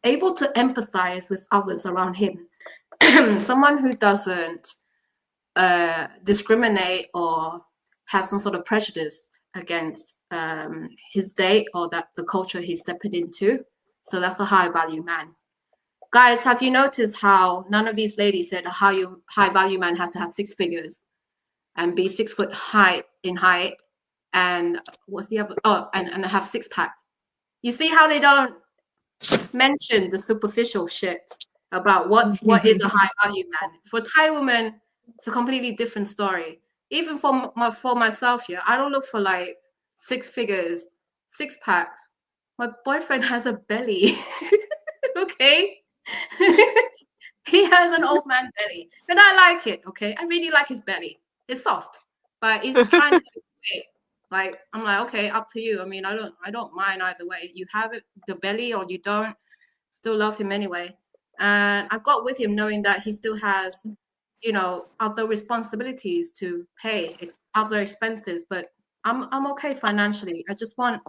able to empathize with others around him. Someone who doesn't discriminate or have some sort of prejudice against his date or that the culture he's stepping into. So that's a high value man. Guys, have you noticed how none of these ladies said a high value man has to have 6 figures and be 6 foot high in height and what's the other? Oh, and have 6 packs. You see how they don't mention the superficial shit about what is a high value man. For Thai women, it's a completely different story. Even for myself here, I don't look for like 6 figures, 6 packs. My boyfriend has a belly. Okay. He has an old man belly and I like it. Okay, I really like his belly. It's soft, but he's trying to wait. Like I'm like, okay, up to you. I mean, I don't mind either way. You have it, the belly, or you don't. Still love him anyway. And I got with him knowing that he still has, other responsibilities to pay, other expenses. But I'm okay financially. I just want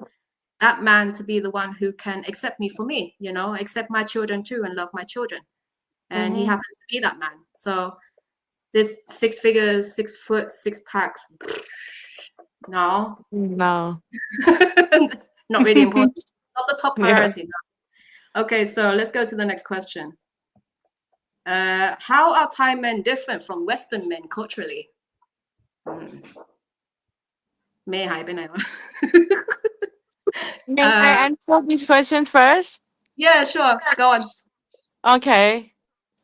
that man to be the one who can accept me for me, accept my children too and love my children. And he happens to be that man. So this 6 figures, 6 foot, 6 packs. No. No. Not really important. Not the top priority. No. Okay, so let's go to the next question. How are Thai men different from Western men culturally? May I be May I answer this question first? Yeah, sure. Go on. Okay.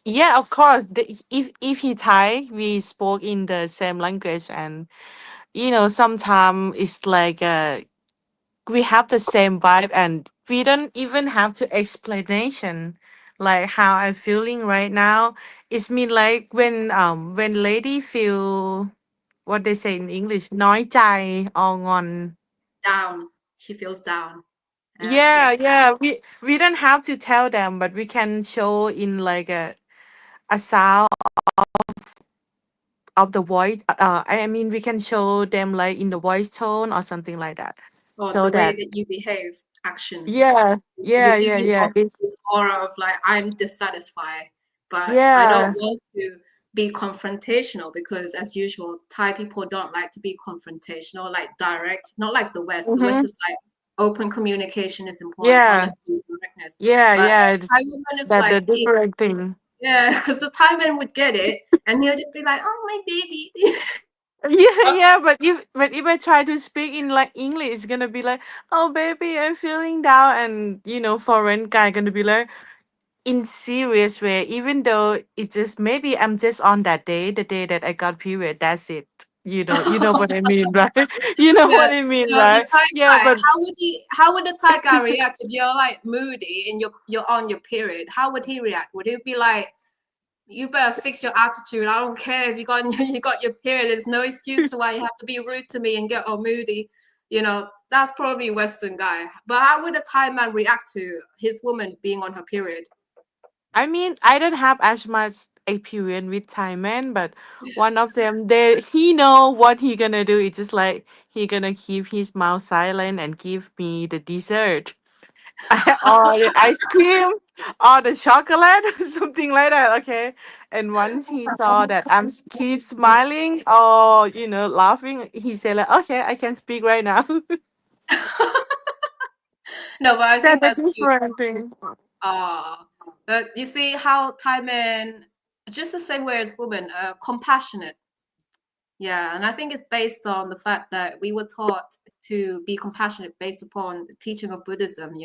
Yeah, of course. If he Thai, we spoke in the same language, and sometimes it's like we have the same vibe, and we don't even have to explanation like how I'm feeling right now. It's mean like when lady feel what they say in English, น้อยใจ or งอน Down. She feels down. Yeah. We don't have to tell them, but we can show in like a sound of the voice. I mean, we can show them like in the voice tone or something like that. Or So the way that that you behave, action. yeah. You're giving off It's this aura of like, I'm dissatisfied, but I yeah. don't want to be confrontational because, as usual, Thai people don't like to be confrontational, like direct, not like the West. The West is like open communication is important, Yeah. honesty, directness. Yeah, But yeah. It's Thai woman is that the like, different thing. yeah, because the Thai man would get it, and he'll just be like, "Oh, my baby." Yeah, but if I try to speak in like English, it's gonna be like, oh baby, I'm feeling down, and foreign guy gonna be like, in serious way, even though it's just maybe I'm just on that day, the day that I got period, that's it. You know what I mean, right? You know what I mean, The right? Thai Yeah, guy, but how would the Thai guy react if you're like moody and you're on your period? How would he react? Would he be like, you better fix your attitude. I don't care if you got your period. There's no excuse to why you have to be rude to me and get all moody. That's probably Western guy. But how would a Thai man react to his woman being on her period? I mean, I don't have as much experience with Thai men, but one of them, he know what he gonna do. It's just like he gonna keep his mouth silent and give me the dessert or the ice cream. or the chocolate, something like that. Okay. And once he saw that I'm keep smiling or laughing, he said like, okay, I can speak right now. No, but I think That's that's cute. different thing. But you see how Thai men, just the same way as women, are compassionate. Yeah, and I think it's based on the fact that we were taught to be compassionate based upon the teaching of Buddhism,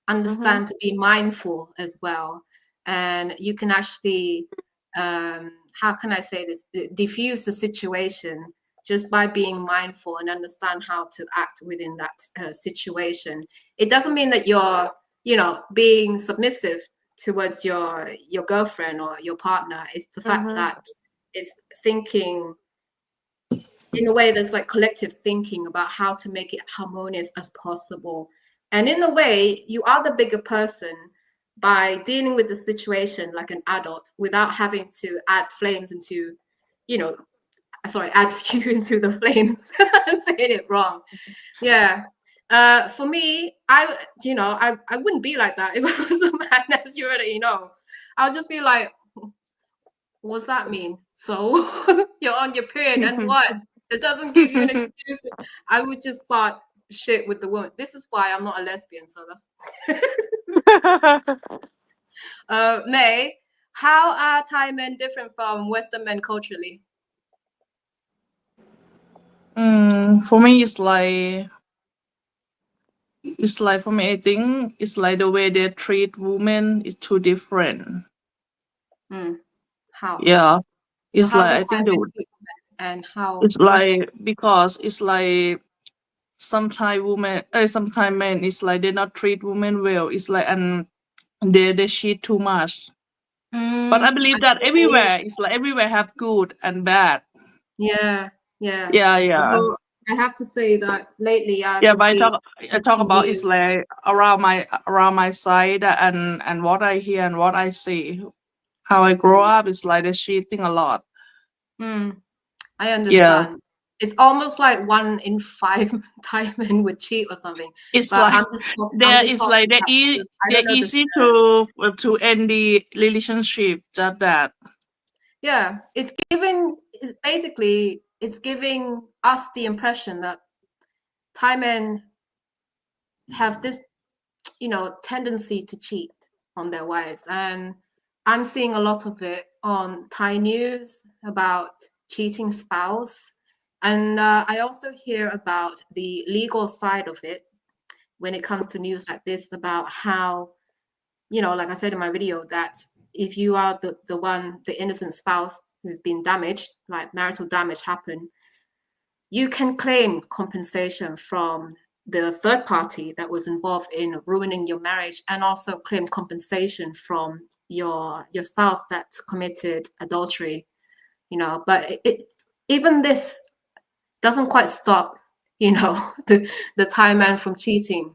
understand to be mindful as well. And you can actually, how can I say this, diffuse the situation just by being mindful and understand how to act within that situation. It doesn't mean that you're, being submissive towards your girlfriend or your partner. It's the fact that it's thinking in a way that's like collective thinking about how to make it harmonious as possible. And in a way, you are the bigger person by dealing with the situation like an adult without having to add flames into, add fuel into the flames. I'm saying it wrong. Yeah. For me, I wouldn't be like that if I was a man, as you already know. I'll just be like, what's that mean? So you're on your period and what? It doesn't give you an excuse. I would just thought shit with the woman. This is why I'm not a lesbian. So that's May. How are Thai men different from Western men culturally? For me, for me, I think it's like the way they treat women is too different. How? Yeah, So it's how like do I think Thai men treat women and how? it's like because it's like sometimes men it's like they not treat women well. It's like and they cheat too much. But I believe that everywhere it's like everywhere have good and bad. Yeah. Yeah. I have to say that lately I've Yeah, just but been I talk about news. it's like around my side and what I hear and what I see. How I grow up is like they're cheating a lot. I understand. Yeah. It's almost like 1 in 5 Thai men would cheat or something. It's But like they're easy to end the relationship. Just that. Yeah, it's giving us the impression that Thai men have this, tendency to cheat on their wives. And I'm seeing a lot of it on Thai news about cheating spouse. And I also hear about the legal side of it when it comes to news like this about how, like I said in my video, that if you are the innocent spouse who's been damaged, like marital damage happened, you can claim compensation from the third party that was involved in ruining your marriage, and also claim compensation from your spouse that committed adultery. But even this doesn't quite stop, the Thai man from cheating.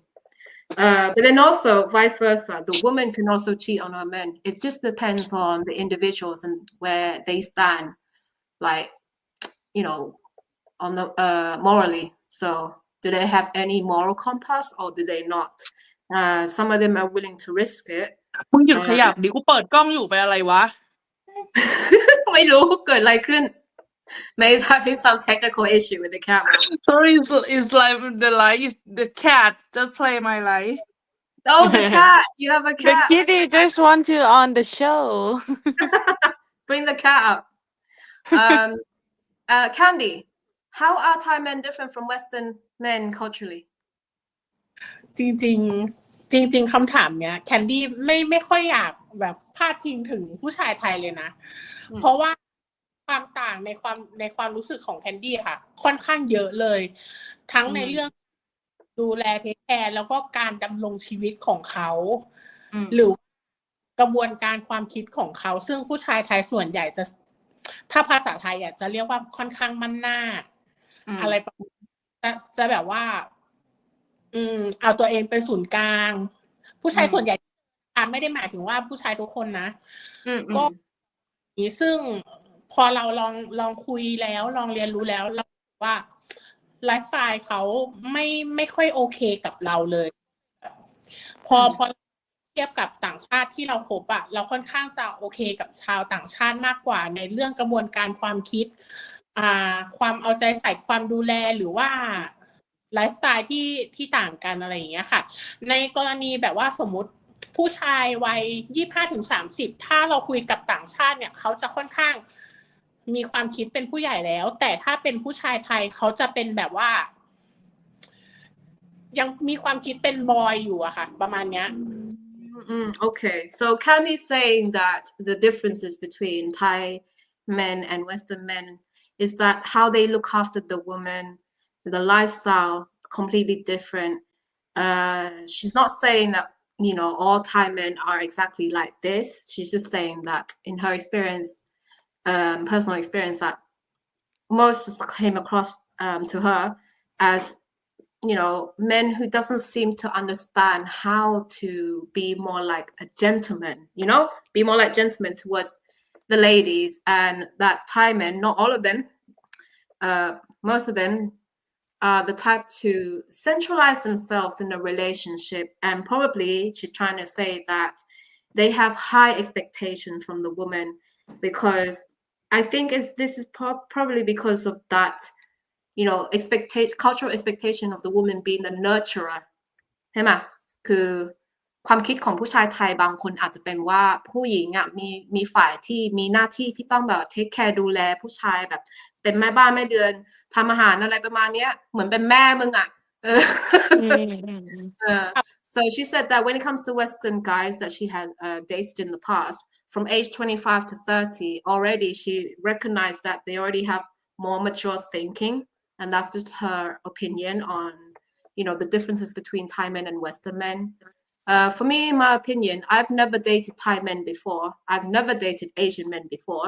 But then also vice versa, the woman can also cheat on her men. It just depends on the individuals and where they stand, like, on the morally. So do they have any moral compass or do they not? Some of them are willing to risk it. มึงหยุดขยับดิกูเปิดกล้องอยู่ไปอะไรวะ ไม่รู้เกิดอะไรขึ้น May is having some technical issue with the camera. Sorry, it's like the light is the cat just play my light. Oh, the cat! You have a The cat. kitty just want you on the show. Bring the cat up. Candy, how are Thai men different from Western men culturally? จริงคำถามเนี้ยแคนดี้ไม่ค่อยอยากแบบพาดพิงถึงผู้ชายไทยเลยนะ เพราะว่าความต่างในความรู้สึกของแคนดี้ค่ะค่อนข้างเยอะเลย ทั้งในเรื่องดูแลเทคแคร์แล้วก็การดำรงชีวิตของเขาหรือกระบวนการความคิดของเขาซึ่งผู้ชายไทยส่วนใหญ่จะถ้าภาษาไทยจะเรียกว่าค่อนข้างมั่นหน้าอะไรจะแบบว่าเอาตัวเองเป็นศูนย์กลางผู้ชายส่วนใหญ่ไม่ได้หมายถึงว่าผู้ชายทุกคนนะก็ซึ่งพอเราลองคุยแล้วลองเรียนรู้แล้วเราว่าไลฟ์สไตล์เขาไม่ค่อยโอเคกับเราเลยพอ ทียบกับต่างชาติที่เราคบอะเราค่อนข้างจะโอเคกับชาวต่างชาติมากกว่าในเรื่องกระบวนการความคิดความเอาใจใส่ความดูแลหรือว่าไลฟ์สไตล์ที่ต่างกันอะไรอย่างเงี้ยค่ะในกรณีแบบว่าสมมุติผู้ชายวัย25-30ถ้าเราคุยกับต่างชาติเนี่ยเขาจะค่อนข้างมีความคิดเป็นผู้ใหญ่แล้วแต่ถ้าเป็นผู้ชายไทยเขาจะเป็นแบบว่ายังมีความคิดเป็นบอยอยู่อะค่ะประมาณเนี้ย Okay, so Cami is saying that the differences between Thai men and Western men is that how they look after the woman, the lifestyle completely different. She's not saying that all Thai men are exactly like this. She's just saying that in her experience, personal experience, that most came across to her as men who doesn't seem to understand how to be more like a gentleman, be more like gentlemen towards the ladies, and that Thai men, not all of them, most of them are the type to centralize themselves in a relationship, and probably she's trying to say that they have high expectations from the woman, because I think this is probably because of that cultural expectation of the woman being the nurturer ใช่ไหมคือความคิดของผู้ชายไทยบางคนอาจจะเป็นว่าผู้หญิงอ่ะมีฝ่ายที่มีหน้าที่ที่ต้องแบบเทคแคร์ดูแลผู้ชายแบบเป็นแม่บ้านแม่เดือนทำอาหารอะไรประมาณเนี้ยเหมือนเป็นแม่มึงอ่ะSo she said that when it comes to Western guys that she had dated in the past, from age 25 to 30, already she recognized that they already have more mature thinking. And that's just her opinion on, the differences between Thai men and Western men. For me, in my opinion, I've never dated Thai men before. I've never dated Asian men before.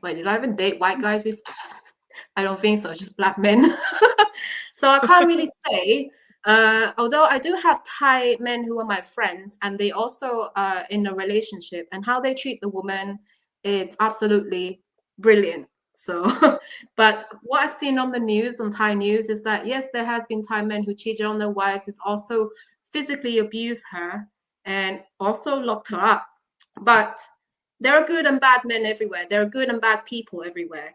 Wait, did I even date white guys before? I don't think so, just black men. So I can't really say. Although I do have Thai men who are my friends, and they also are in a relationship, and how they treat the woman is absolutely brilliant. So, but what I've seen on the news, on Thai news, is that yes, there has been Thai men who cheated on their wives, who's also physically abused her and also locked her up. But there are good and bad men everywhere. There are good and bad people everywhere,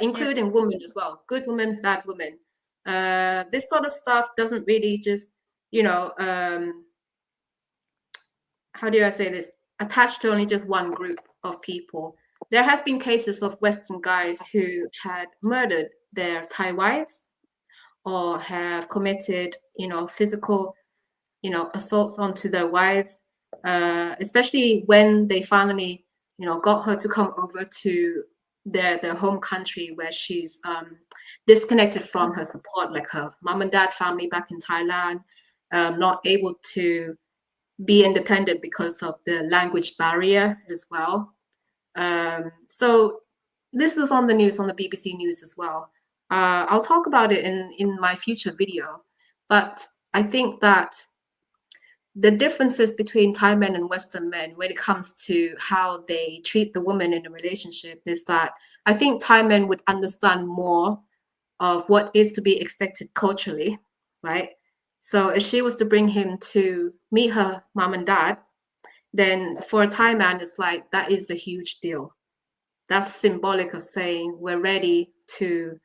including women as well. Good women, bad women. This sort of stuff doesn't really just, how do I say this? Attached to only just one group of people. There has been cases of Western guys who had murdered their Thai wives or have committed, physical, assaults onto their wives, especially when they finally, got her to come over to their home country where she's disconnected from her support, like her mom and dad family back in Thailand, not able to be independent because of the language barrier as well. So this was on the news, on the BBC News as well. I'll talk about it in my future video, but I think that the differences between Thai men and Western men when it comes to how they treat the woman in a relationship is that I think Thai men would understand more of what is to be expected culturally, right? So if she was to bring him to meet her mom and dad, then for a Thai man, it's like, that is a huge deal. That's symbolic of saying we're ready to,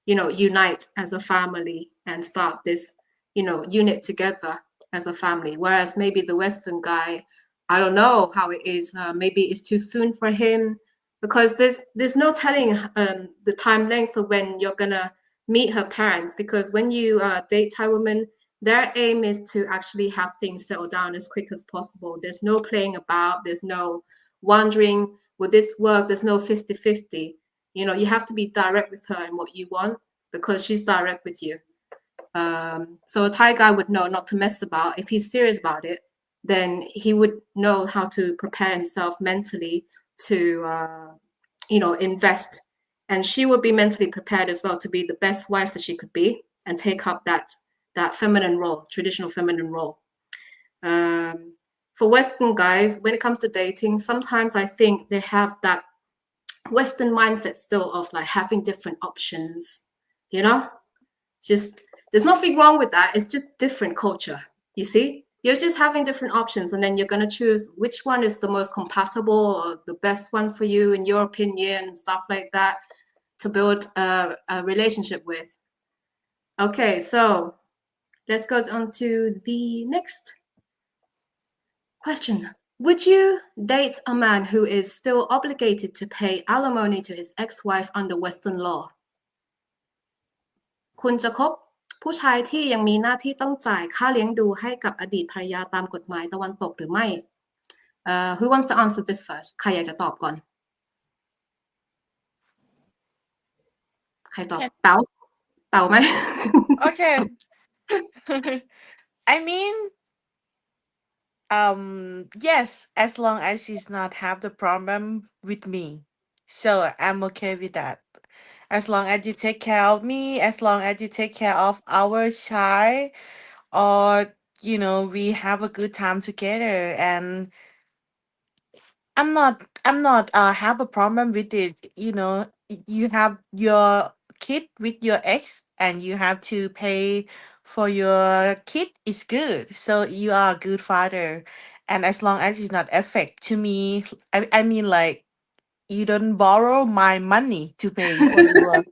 unite as a family and start this, unit together as a family. Whereas maybe the Western guy, I don't know how it is. Maybe it's too soon for him, because there's no telling the time length of when you're gonna meet her parents. Because when you date Thai women, their aim is to actually have things settle down as quick as possible. There's no playing about. There's no wondering, will this work? There's no 50-50. You have to be direct with her and what you want, because she's direct with you. So a Thai guy would know not to mess about. If he's serious about it, then he would know how to prepare himself mentally to, invest. And she would be mentally prepared as well to be the best wife that she could be and take up that feminine role, traditional feminine role. For Western guys, when it comes to dating, sometimes I think they have that Western mindset still of like having different options, just there's nothing wrong with that. It's just different culture, You see, you're just having different options, and then you're going to choose which one is the most compatible or the best one for you in your opinion, stuff like that, to build a relationship with. Okay, so let's go on to the next question. Would you date a man who is still obligated to pay alimony to his ex-wife under Western law? คุณจะคบผู้ชายที่ยังมีหน้าที่ต้องจ่ายค่าเลี้ยงดูให้กับอดีตภรรยาตามกฎหมายตะวันตกหรือไม่ Who wants to answer this first ใครอยากจะตอบก่อน ใครตอบเต๋าไหม Okay. I mean, yes, as long as she's not have the problem with me, so I'm okay with that. As long as you take care of me, as long as you take care of our child, or we have a good time together, and I'm not have a problem with it. You have your kid with your ex and you have to pay for your kid is good. So you are a good father. And as long as it's not affect to me, I mean like you don't borrow my money to pay for your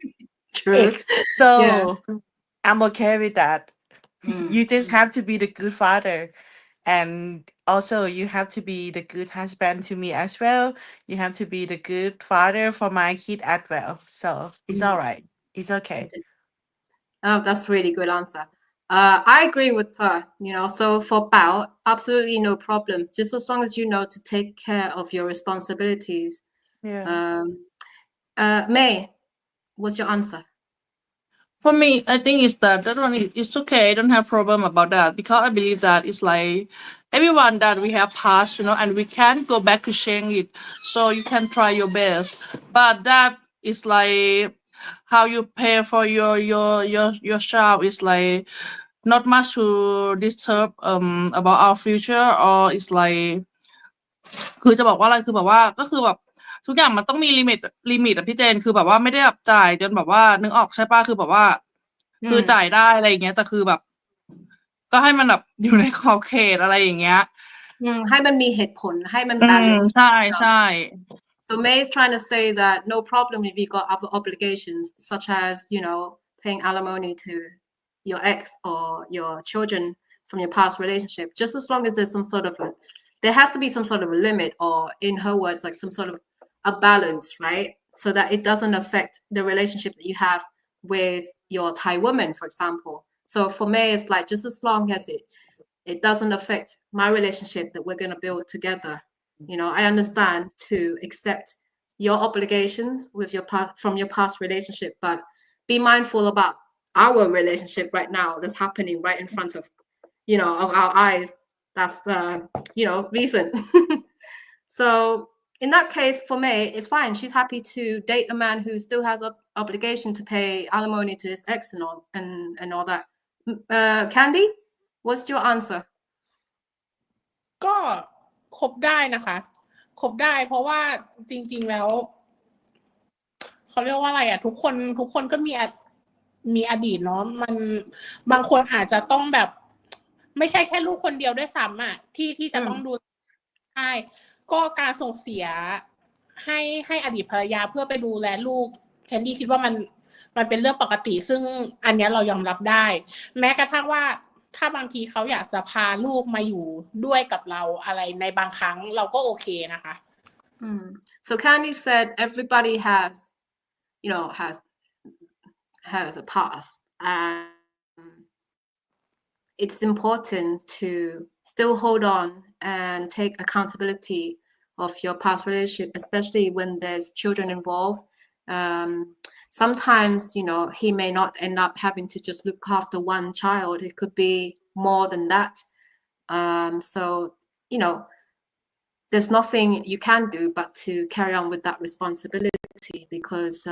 True. ex. So Yeah. I'm okay with that. You just have to be the good father. And also you have to be the good husband to me as well. You have to be the good father for my kid as well. So it's all right. It's okay. Oh, that's really good answer. I agree with her, so for Paew, absolutely no problem. Just as long as you know to take care of your responsibilities. Yeah. May, what's your answer? For me, I think that one it's okay. I don't have problem about that because I believe that it's like everyone that we have passed, and we can't go back to change it. So you can try your best, but that is like how you pay for your child is like not much to disturb about our future or it's like คือจะบอกว่าอะไรคือแบบว่าก็คือแบบทุกอย่างมันต้องมีลิมิตอะพี่เจนคือแบบว่าไม่ได้แบบจ่ายจนแบบว่านึกออกใช่ป่ะคือแบบว่าคือจ่ายได้อะไรอย่างเงี้ยแต่คือแบบก็ให้มันแบบอยู่ในขอบเขตอะไรอย่างเงี้ยให้มันมีเหตุผลให้มัน balance ใช่ใช่ So May is trying to say that no problem if you got other obligations such as paying alimony to your ex or your children from your past relationship, just as long as there's there has to be some sort of a limit, or in her words, like some sort of a balance, right? So that it doesn't affect the relationship that you have with your Thai woman, for example. So for May, it's like just as long as it doesn't affect my relationship that we're going to build together. I understand to accept your obligations with from your past relationship, but be mindful about our relationship right now that's happening right in front of of our eyes. That's recent. So in that case, for May, it's fine. She's happy to date a man who still has an obligation to pay alimony to his ex and all that. Candy, what's your answer? ก็คบได้นะคะคบได้เพราะว่าจริงๆแล้วเขาเรียกว่าอะไรอ่ะทุกคนก็มีอดีตเนาะมันบางคนอาจจะต้องแบบไม่ใช่แค่ลูกคนเดียวด้วยซ้ำอ่ะที่จะต้องดูใช่ก็การส่งเสียให้อดีตภรรยาเพื่อไปดูแลลูกแคนดี้คิดว่ามันเป็นเรื่องปกติซึ่งอันนี้เรายอมรับได้แม้กระทั่งว่าถ้าบางทีเขาอยากจะพาลูกมาอยู่ด้วยกับเราอะไรในบางครั้งเราก็โอเคนะคะ So Candy said everybody has a past, and it's important to still hold on and take accountability of your past relationship, especially when there's children involved. Sometimes he may not end up having to just look after one child. It could be more than that. So there's nothing you can do but to carry on with that responsibility, because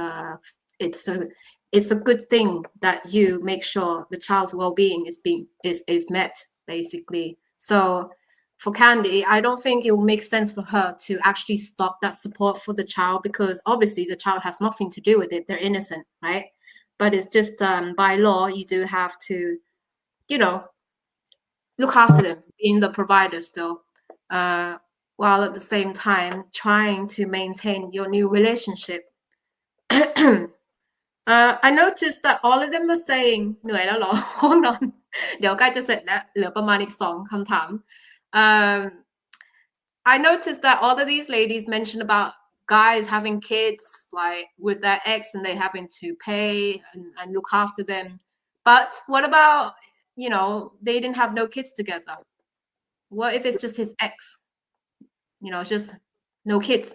it's a good thing that you make sure the child's well-being is met, basically. So for Candy, I don't think it will make sense for her to actually stop that support for the child, because obviously the child has nothing to do with it. They're innocent, right? But it's just by law you do have to look after them, being the provider still, while at the same time trying to maintain your new relationship. I noticed that all of them were saying เหนื่อยแล้วเหรอ ห้องนอน เดี๋ยวใกล้จะเสร็จแล้ว เหลือประมาณอีก2 คำถาม I noticed that all of these ladies mentioned about guys having kids like with their ex and they having to pay and look after them. But what about, you know, they didn't have no kids together? What if it's just his ex? You know, just no kids.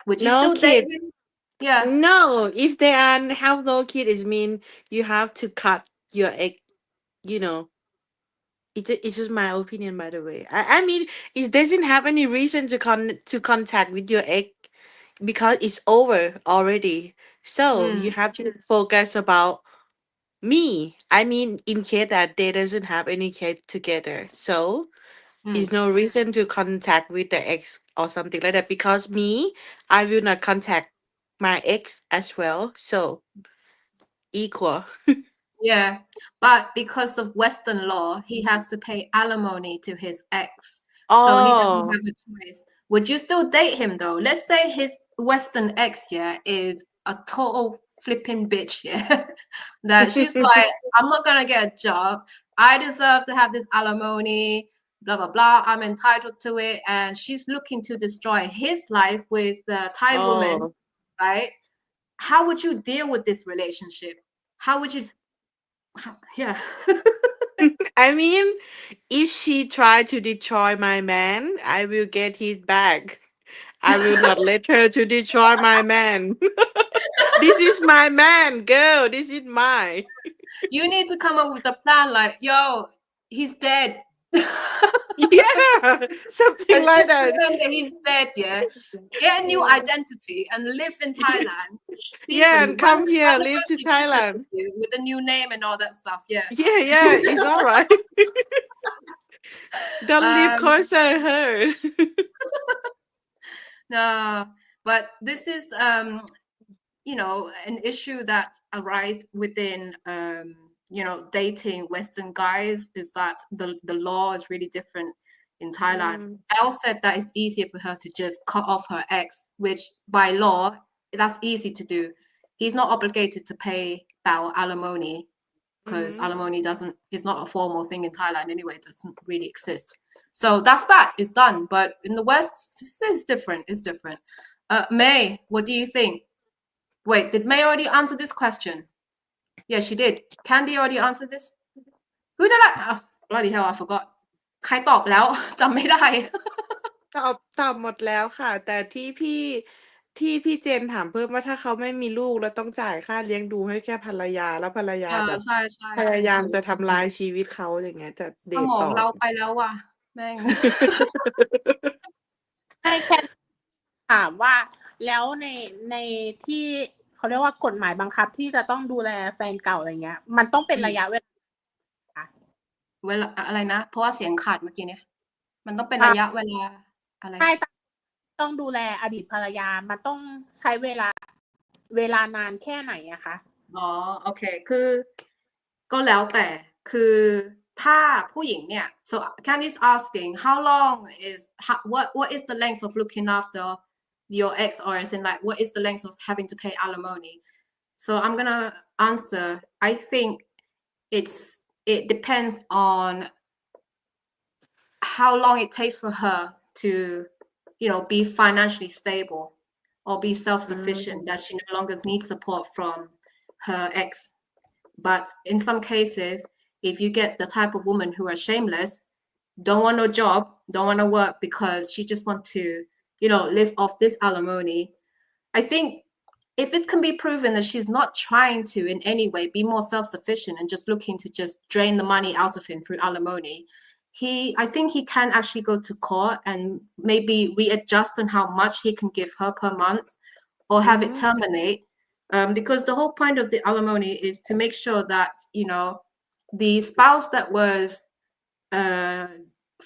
Would you No still date kids. him? Yeah. No, if they are have no kid, it mean you have to cut your egg. You know, it's just my opinion, by the way. I mean, it doesn't have any reason to contact with your egg because it's over already. So you have to focus about me. I mean, in case that they doesn't have any kid together, so is no reason to contact with the ex or something like that because me, I will not contact my ex as well. So equal. Yeah, but because of Western law, he has to pay alimony to his ex. So he doesn't Oh, have a choice. Would you still date him though? Let's say his Western ex, yeah, is a total flipping bitch, yeah. That she's like, I'm not gonna get a job. I deserve to have this alimony, blah blah blah. I'm entitled to it. And she's looking to destroy his life with the Thai woman, oh. right? How would you deal with this relationship? How would you yeah. I mean, if she tried to destroy my man, I will get his back. I will not let her to destroy my man. This is my man, girl. This is mine. You need to come up with a plan like, yo, he's dead. Yeah, something And like just that. pretend that he's dead, yeah. Get a new identity and live in Thailand Yeah, peacefully. and come here, When the live to first business Thailand. with you, with a new name and all that stuff, yeah. Yeah, it's all right. Don't live Um, closer to her. no, but this is you know, an issue that arises within you know, dating Western guys is that the law is really different in Thailand. Elle said that it's easier for her to just cut off her ex, which by law that's easy to do. He's not obligated to pay Paew alimony because alimony is not a formal thing in Thailand anyway. It doesn't really exist. So that is done. But in the West, it's different. It's different. May, what do you think? Wait, did May already answer this question? Yeah, she did. Candy already answered this. Who did I? Oh, bloody hell, I forgot. ใครตอบแล้ว จำไม่ได้ ตอบหมดแล้วค่ะ แต่ที่พี่เจนถามเพิ่มว่าถ้าเขาไม่มีลูกแล้วต้องจ่ายค่าเลี้ยงดูให้แค่ภรรยาแล้วภรรยาแบบ ใช่ใช่ พยายามจะทำร้ายชีวิตเขาอย่างเงี้ยจะเด ส ท มอง ต่อ เราไปแล้วว่ะแม่ง ให้แค่ถามว่าแล้วในที่เขาเรียกว่ากฎหมายบังคับที่จะต้องดูแลแฟนเก่าอะไรเงี้ย มันต้องเป็นระยะเวลา เวลาอะไรนะ เพราะว่าเสียงขาดเมื่อกี้เนี่ย มันต้องเป็นระยะเวลาอะไร ใช่ต้องดูแลอดีตภรรยามันต้องใช้เวลานานแค่ไหนอะคะ อ๋อโอเคคือก็แล้วแต่คือถ้าผู้หญิงเนี่ย so Candy's asking how long is what is the length of looking after your ex or as in like what is the length of having to pay alimony so I'm gonna answer I think it depends on how long it takes for her to you know be financially stable or be self-sufficient that she no longer needs support from her ex but in some cases if you get the type of woman who are shameless don't want no job don't want to work because she just want to you know live off this alimony I think if it can be proven that she's not trying to in any way be more self-sufficient and just looking to just drain the money out of him through alimony I think he can actually go to court and maybe readjust on how much he can give her per month or have it terminate because the whole point of the alimony is to make sure that you know the spouse that was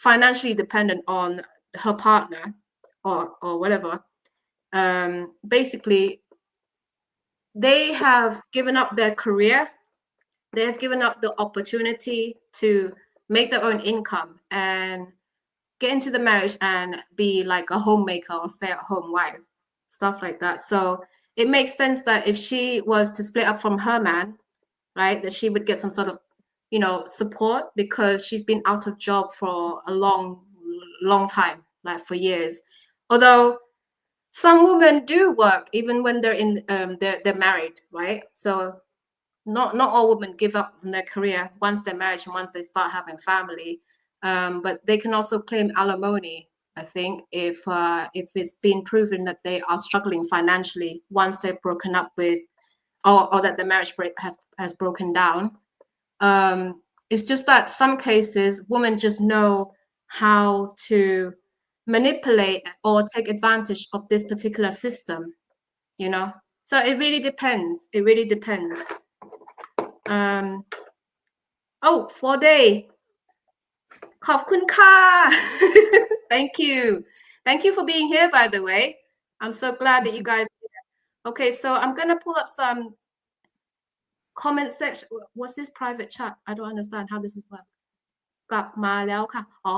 financially dependent on her partner or whatever basically they have given up their career they have given up the opportunity to make their own income and get into the marriage and be like a homemaker or stay-at-home wife, stuff like that. So it makes sense that if she was to split up from her man, right, that she would get some sort of, you know, support because she's been out of job for a long time, like for years. Although some women do work even when they're in they're married, right? So not all women give up on their career once they're married and once they start having family. But they can also claim alimony, I think, if it's been proven that they are struggling financially once they've broken up with, or that the marriage has broken down. It's just that some cases women just know how to manipulate or take advantage of this particular system, you know. So it really depends. It really depends. Oh, 4-day. ขอบคุณค่ะ Thank you for being here, by the way. I'm so glad that you guys are here. Okay, so I'm gonna pull up some comment section. What's this private chat? I don't understand how this is work. กลับมาแล้วค่ะ อ๋อ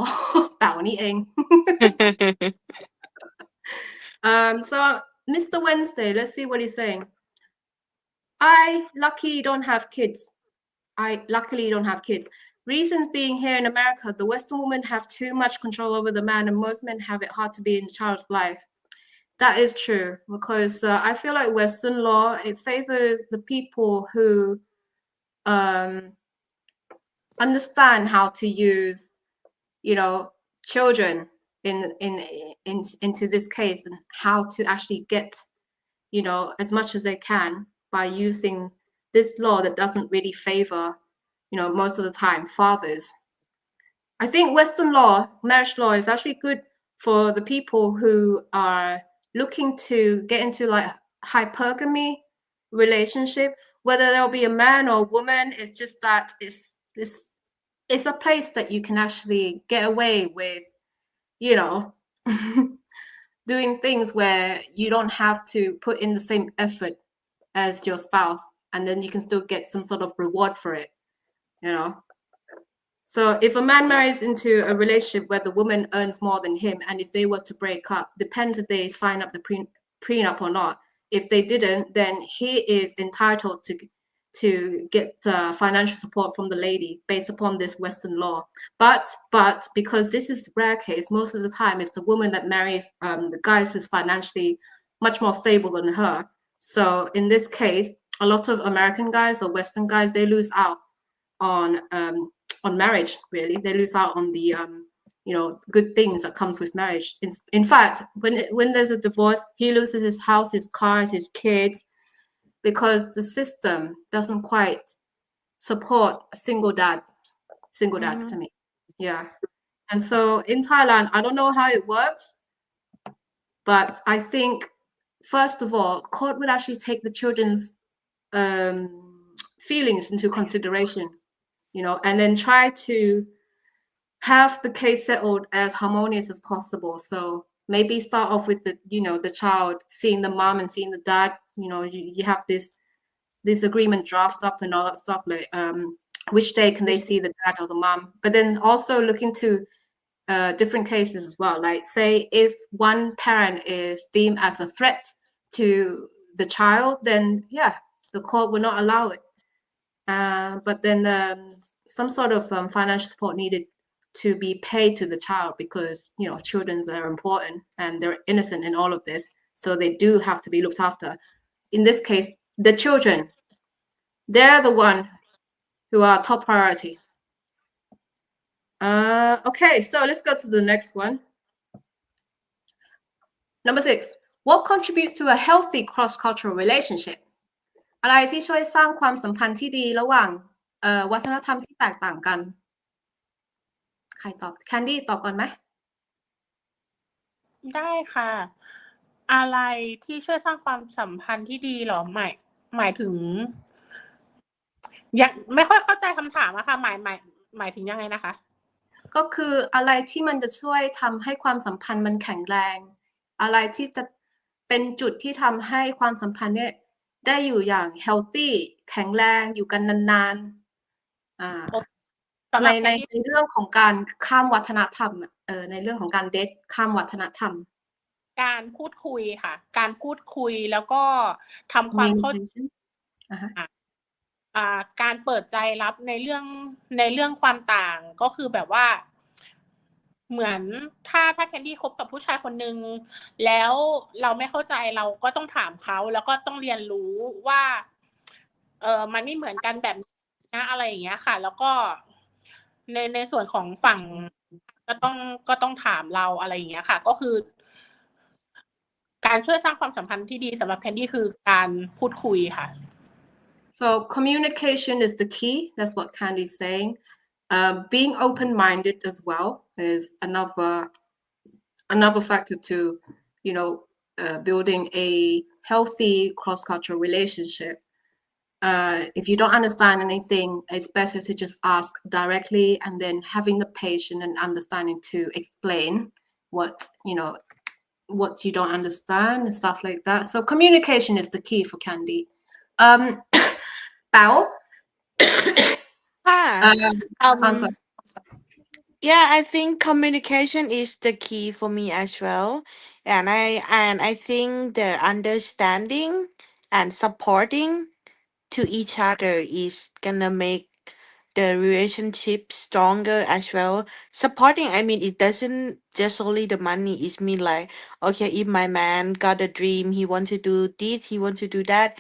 เต่านี่เอง So Mr. Wednesday, let's see what he's saying. I luckily don't have kids. Reasons being, here in America, the Western women have too much control over the man, and most men have it hard to be in a child's life. That is true, because I feel like Western law, it favors the people who understand how to use, you know, children into this case, and how to actually get, you know, as much as they can by using this law that doesn't really favor, you know, most of the time, fathers. I think Western law, marriage law, is actually good for the people who are looking to get into like hypergamy relationship, whether there'll be a man or a woman. It's just that it's a place that you can actually get away with, you know, doing things where you don't have to put in the same effort as your spouse, and then you can still get some sort of reward for it, you know. So if a man marries into a relationship where the woman earns more than him, and if they were to break up, depends if they sign up the prenup or not. If they didn't, then he is entitled to get financial support from the lady based upon this Western law. But because this is a rare case, most of the time it's the woman that marries the guys who's financially much more stable than her. So in this case, a lot of American guys or Western guys, they lose out on marriage. Really, they lose out on the you know, good things that comes with marriage. In fact, when there's a divorce, he loses his house, his cars, his kids, because the system doesn't quite support a single dad to me. Yeah. And so in Thailand, I don't know how it works, but I think first of all, court would actually take the children's feelings into consideration, you know, and then try to have the case settled as harmonious as possible. So maybe start off with the, you know, the child seeing the mom and seeing the dad, you know, you have this agreement draft up and all that stuff, like which day can they see the dad or the mom. But then also look into different cases as well. Like say if one parent is deemed as a threat to the child, then yeah, the court will not allow it. But then some sort of financial support needed to be paid to the child, because, you know, children are important and they're innocent in all of this, so they do have to be looked after. In this case, the children, they're the one who are top priority. Okay, so let's go to the next one. Number 6. What contributes to a healthy cross-cultural relationship? อะไรที่ช่วยสร้างความสัมพันธ์ที่ดีระหว่างวัฒนธรรมที่แตกต่างกัน ใครตอบ Candy ตอบก่อนไหม ได้ค่ะ อะไรที่ช่วยสร้างความสัมพันธ์ที่ดีหรอหมายถึงยังไม่ค่อยเข้าใจคำถามอะค่ะหมายถึงยังไงนะคะ ก็คืออะไรที่มันจะช่วยทำให้ความสัมพันธ์มันแข็งแรง อะไรที่จะเป็นจุดที่ทำให้ความสัมพันธ์เนี่ยได้อยู่อย่าง healthy แข็งแรงอยู่กันนานๆ สำห ใน รับ ใน Candy ในเรื่องของการข้ามวัฒนธรรมอะในเรื่องของการเดทข้ามวัฒนธรรม การพูดคุยค่ะ การพูดคุยแล้วก็ทำความเข้า communication อ่าฮะ การเปิดใจรับในเรื่องความต่างก็คือแบบว่า เหมือนถ้าแคนดี้คบกับผู้ชายคนนึงแล้วเราไม่เข้าใจเราก็ต้องถามเขาแล้วก็ต้องเรียนรู้ว่ามันไม่เหมือนกันแบบนี้นะอะไรอย่างเงี้ยค่ะ แล้วก็ในส่วนของฝั่งก็ต้องถามเราอะไรอย่างเงี้ยค่ะ ก็คือ การช่วยสร้างความสัมพันธ์ที่ดีสำหรับแคนดี้คือการพูดคุยค่ะ So communication is the key. That's what Candy's saying. Being open-minded as well is another factor to, building a healthy cross-cultural relationship. If you don't understand anything, it's better to just ask directly and then having the patience and understanding to explain what you don't understand and stuff like that. So communication is the key for Candy. Paew, answer. Yeah, I think communication is the key for me as well. And I think the understanding and supporting to each other is gonna make the relationship stronger as well. Supporting, I mean, it doesn't just only the money. It's mean like, okay, if my man got a dream, he wants to do this, he wants to do that.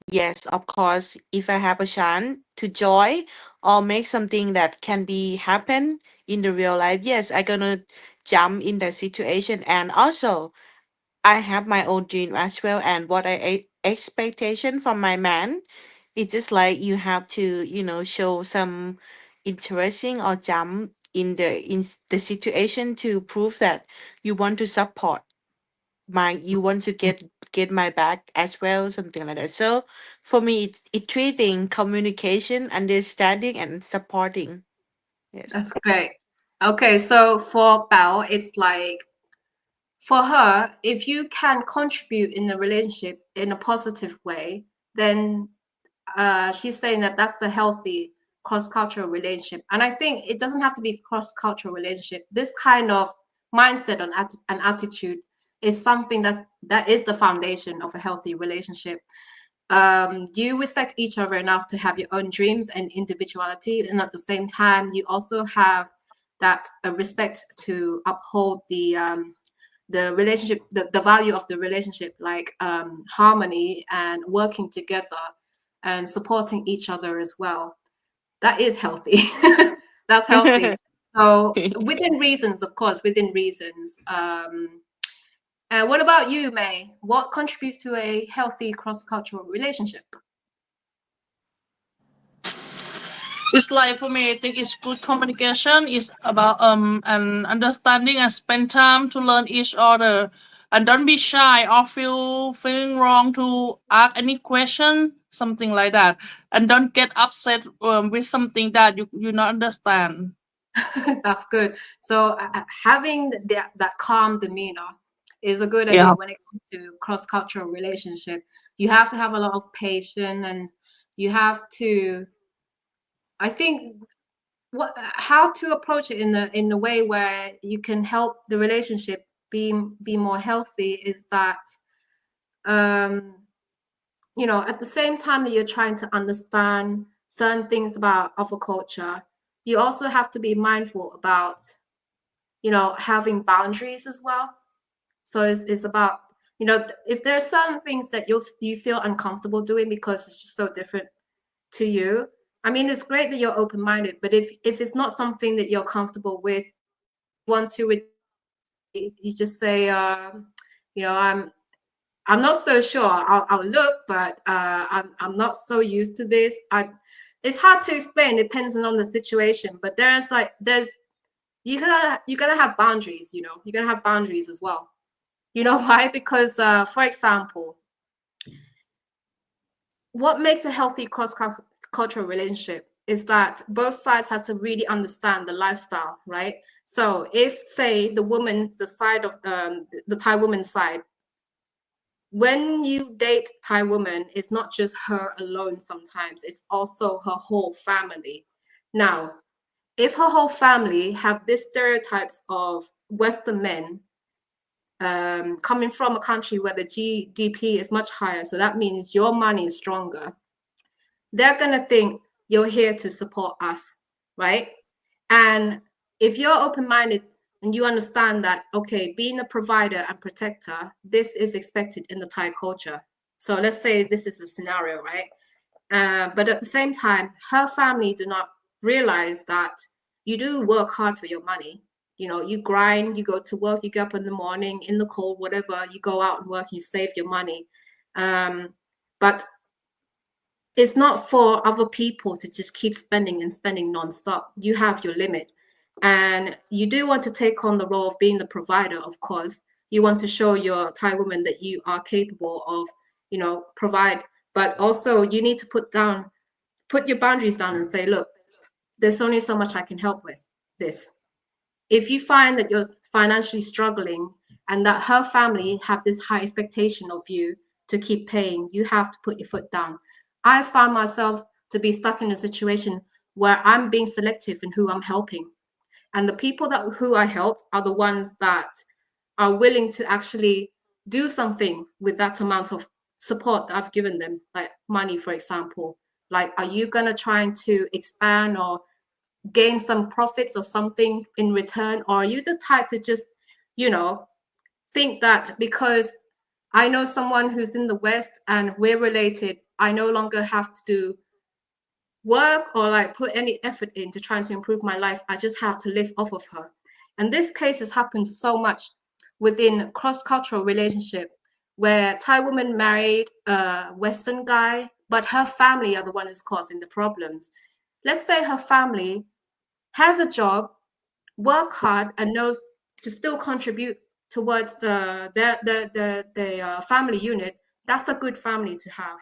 Yes, of course, if I have a chance to join or make something that can be happen in the real life, yes, I gonna jump in the situation. And also, I have my own dream as well, and what expectation from my man. It's just like you have to, show some interesting or jump in the situation to prove that you want to support you want to get my back as well, something like that. So for me, it's three things: communication, understanding, and supporting. Yes. That's great. Okay, so for Paew, it's like for her, if you can contribute in the relationship in a positive way, then she's saying that that's the healthy cross-cultural relationship. And I think it doesn't have to be cross-cultural relationship. This kind of mindset and attitude is something that is the foundation of a healthy relationship. You respect each other enough to have your own dreams and individuality, and at the same time, you also have that respect to uphold the relationship, the value of the relationship, like harmony and working together and supporting each other as well. That is healthy. That's healthy. So within reasons, of course, within reasons. And what about you, May? What contributes to a healthy cross-cultural relationship? It's like for me, I think it's good communication. It's about and understanding and spend time to learn each other, and don't be shy or feeling wrong to ask any question, something like that, and don't get upset with something that you not understand. That's good. So having that calm demeanor is a good idea when it comes to cross-cultural relationship. You have to have a lot of patience, and you have to, I think, how to approach it in a way where you can help the relationship be more healthy is that at the same time that you're trying to understand certain things about other culture, you also have to be mindful about having boundaries as well. So it's about if there are certain things that you feel uncomfortable doing because it's just so different to you. I mean, it's great that you're open-minded, but if it's not something that you're comfortable with, want to, you just say, I'm not so sure. I'll look, but I'm not so used to this. It's hard to explain, depending on the situation. But you gotta have boundaries. You gotta have boundaries as well. You know why? Because for example, what makes a healthy cross-cultural relationship is that both sides have to really understand the lifestyle, right? So if, say, the side of the Thai woman's side, when you date Thai woman, it's not just her alone sometimes, it's also her whole family. Now, if her whole family have these stereotypes of Western men, coming from a country where the GDP is much higher, so that means your money is stronger, they're going to think you're here to support us, right? And if you're open-minded and you understand that, okay, being a provider and protector, this is expected in the Thai culture. So let's say this is a scenario, right? But at the same time, her family do not realize that you do work hard for your money. You know, you grind, you go to work, you get up in the morning, in the cold, whatever, you go out and work, you save your money. But it's not for other people to just keep spending and spending nonstop. You have your limit. And you do want to take on the role of being the provider, of course. You want to show your Thai woman that you are capable of, you know, provide. But also you need to put your boundaries down and say, look, there's only so much I can help with this. If you find that you're financially struggling and that her family have this high expectation of you to keep paying, you have to put your foot down. I found myself to be stuck in a situation where I'm being selective in who I'm helping. And the people who I helped are the ones that are willing to actually do something with that amount of support that I've given them, like money, for example. Like, are you going to try to expand or gain some profits or something in return? Or are you the type to just, you know, think that because I know someone who's in the West and we're related, I no longer have to do work or like put any effort into trying to improve my life. I just have to live off of her. And this case has happened so much within cross-cultural relationship where Thai woman married a Western guy, but her family are the one who's causing the problems. Let's say her family has a job, work hard, and knows to still contribute towards the family unit. That's a good family to have.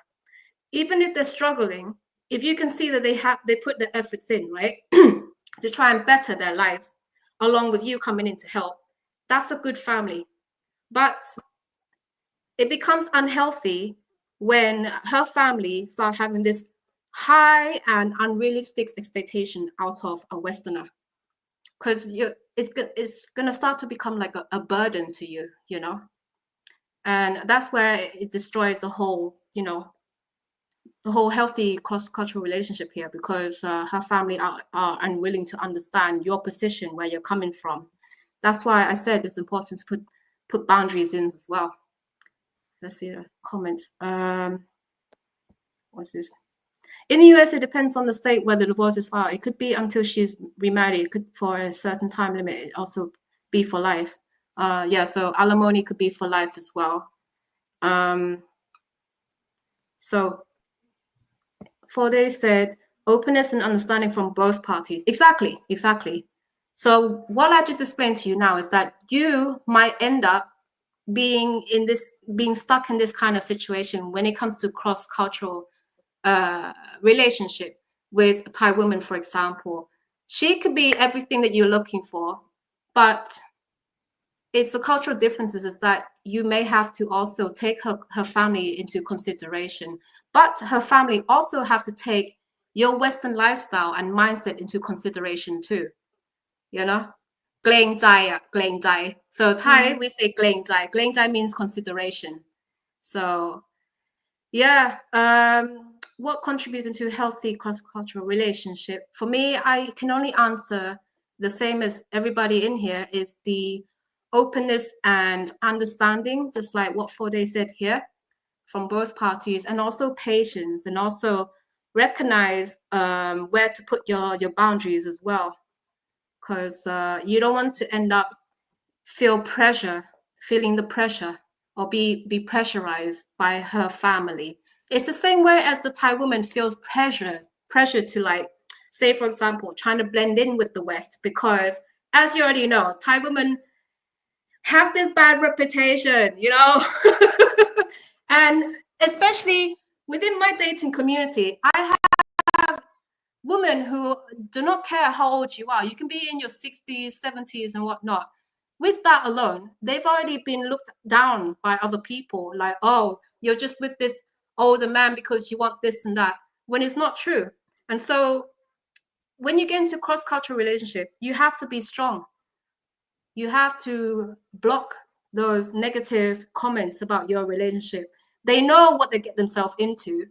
Even if they're struggling, if you can see that they put the efforts in, right, to try and better their lives, along with you coming in to help, that's a good family. But it becomes unhealthy when her family start having this high and unrealistic expectation out of a Westerner, because it's gonna start to become like a burden to you, you know, and that's where it destroys the whole, you know, the whole healthy cross-cultural relationship here, because her family are unwilling to understand your position, where you're coming from. That's why I said it's important to put boundaries in as well. Let's see the comments. What's this? In the US, it depends on the state where the divorce is filed. It could be until she's remarried. It could for a certain time limit. It also be for life. Yeah, so alimony could be for life as well. So Forde said, openness and understanding from both parties. Exactly. So what I just explained to you now is that you might end up being stuck in this kind of situation when it comes to cross-cultural relationship with a Thai woman, for example. She could be everything that you're looking for, but it's the cultural differences is that you may have to also take her family into consideration, but her family also have to take your Western lifestyle and mindset into consideration too, you know? เกรงใจ gungใจ. So Thai, we say เกรงใจ. เกรงใจ means consideration. So yeah, what contributes into healthy cross-cultural relationship? For me, I can only answer the same as everybody in here, is the openness and understanding, just like what Forde said here, from both parties, and also patience, and also recognize where to put your boundaries as well, because you don't want to end up feeling the pressure or be pressurized by her family. It's the same way as the Thai woman feels pressure to, like, say for example, trying to blend in with the West, because as you already know, Thai women have this bad reputation, you know. And especially within my dating community, I have women who do not care how old you are. You can be in your 60s, 70s and whatnot. With that alone, they've already been looked down by other people, like, oh, you're just with this older man because you want this and that, when it's not true. And so when you get into cross-cultural relationship, you have to be strong. You have to block those negative comments about your relationship. They know what they get themselves into.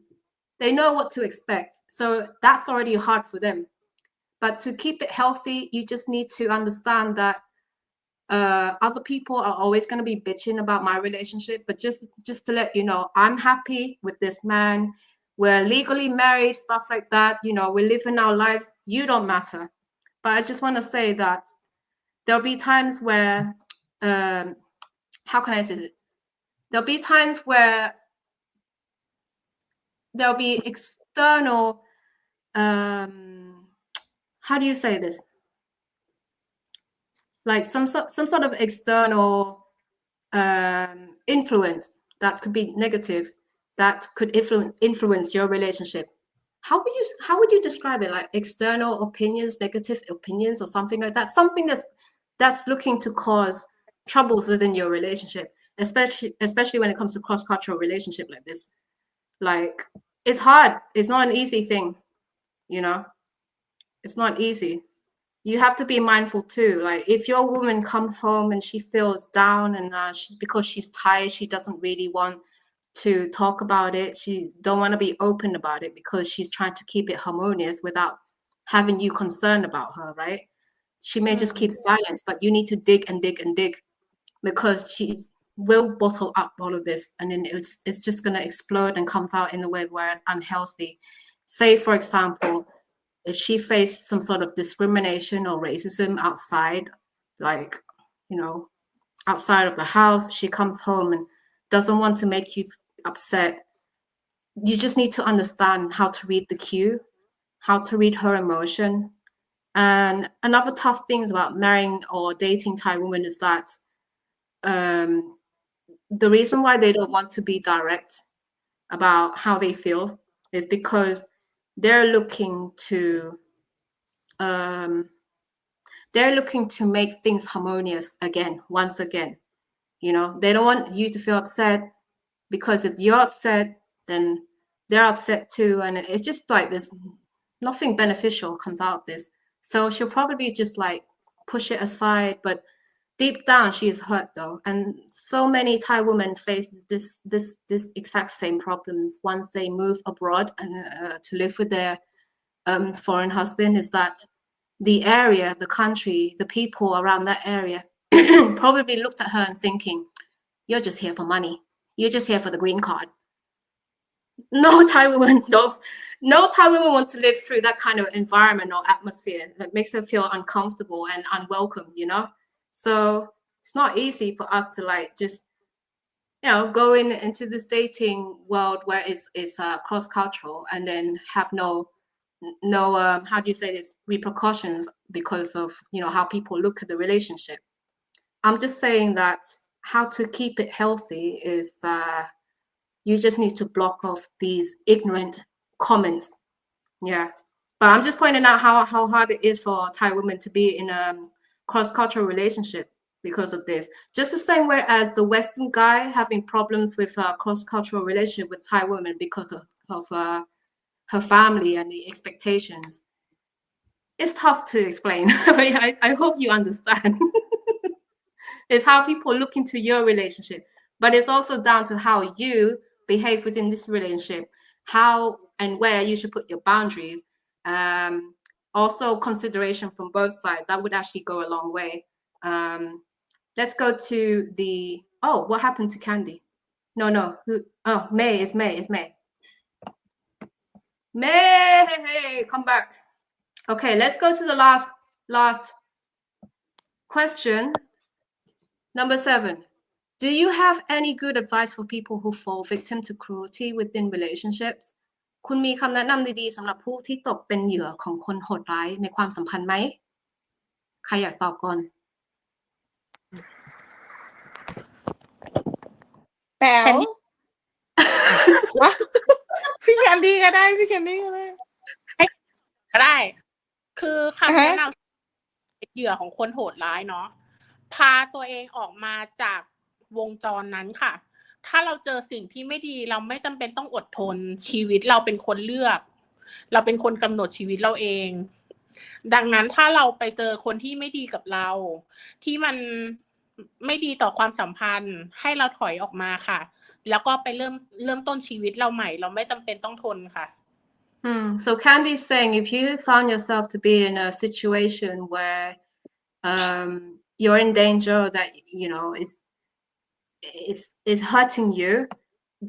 They know what to expect. So that's already hard for them. But to keep it healthy, you just need to understand that other people are always going to be bitching about my relationship. But just to let you know, I'm happy with this man. We're legally married, stuff like that. You know, we're living our lives. You don't matter. But I just want to say that there'll be times where, how can I say it? There'll be times where there'll be external, how do you say this? Like some sort of external influence that could be negative, that could influence your relationship. How would you describe it? Like external opinions, negative opinions, or something like that? Something that's looking to cause troubles within your relationship, especially when it comes to cross-cultural relationship like this. Like, it's hard. It's not an easy thing, you know? It's not easy. You have to be mindful too. Like, if your woman comes home and she feels down and because she's tired, she doesn't really want to talk about it. She don't want to be open about it because she's trying to keep it harmonious without having you concerned about her, right? She may just keep silence, but you need to dig and dig and dig, because she will bottle up all of this, and then it's just going to explode and comes out in a way where it's unhealthy. Say, for example, if she faced some sort of discrimination or racism outside, like, you know, outside of the house, she comes home and doesn't want to make you upset. You just need to understand how to read the cue, how to read her emotion. And another tough thing about marrying or dating Thai women is that the reason why they don't want to be direct about how they feel is because they're looking to make things harmonious once again. You know, they don't want you to feel upset, because if you're upset, then they're upset too, and it's just like there's nothing beneficial comes out of this. So she'll probably just like push it aside, but deep down she is hurt though. And so many Thai women face this exact same problems once they move abroad and to live with their foreign husband, is that the area, the country, the people around that area probably looked at her and thinking, you're just here for money. You're just here for the green card. No Thai woman want to live through that kind of environment or atmosphere that makes her feel uncomfortable and unwelcome, you know? So it's not easy for us to like just, you know, go into this dating world where it's cross-cultural and then have no how do you say this, repercussions because of, you know, how people look at the relationship. I'm just saying that how to keep it healthy is you just need to block off these ignorant comments. Yeah. But I'm just pointing out how hard it is for Thai women to be in a cross-cultural relationship because of this. Just the same way as the Western guy having problems with a cross-cultural relationship with Thai women because of her family and the expectations. It's tough to explain, but I hope you understand. It's how people look into your relationship, but it's also down to how you behave within this relationship, how and where you should put your boundaries. Also consideration from both sides, that would actually go a long way. Let's go to what happened to Candy? No. May is May. May, hey, come back. Okay, let's go to the last question. Number 7. Do you have any good advice for people who fall victim to cruelty within relationships? คุณมีคำแนะนำดีๆสำหรับผู้ที่ตกเป็นเหยื่อของคนโหดร้ายในความสัมพันธ์ไหม? ใครอยากตอบก่อน แป๋ว พี่แคนดี้ก็ได้ก็ได้คือคำแนะนำเป็นเหยื่อของคนโหดร้ายเนาะพาตัวเองออกมาจากวงจรนั้นค่ะถ้าเราเจอสิ่งที่ไม่ดีเราไม่จำเป็นต้องอดทนชีวิตเราเป็นคนเลือกเราเป็นคนกำหนดชีวิตเราเอง ดังนั้นถ้าเราไปเจอคนที่ไม่ดีกับเรา ที่มันไม่ดีต่อความสัมพันธ์ ให้เราถอยออกมาค่ะ แล้วก็ไปเริ่มต้นชีวิตเราใหม่ เราไม่จำเป็นต้องทนค่ะ So Candy's saying if you found yourself to be in a situation where you're in danger that you know is hurting you,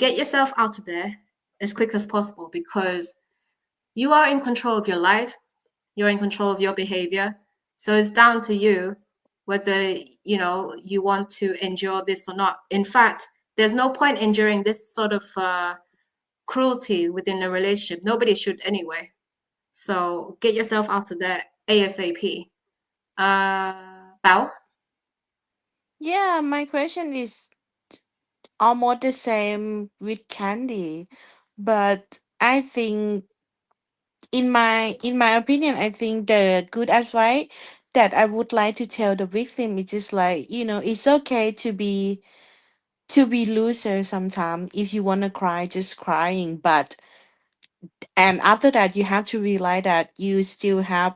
get yourself out of there as quick as possible because you are in control of your life, you're in control of your behavior. So it's down to you whether you want to endure this or not. In fact, there's no point enduring this sort of cruelty within a relationship. Nobody should anyway. So get yourself out of there ASAP. Paew? Yeah, my question is almost the same with Candy, but I think in my opinion, I think the good advice that I would like to tell the victim is just like, it's okay to be loser sometimes. If you want to cry, just crying, and after that you have to realize that you still have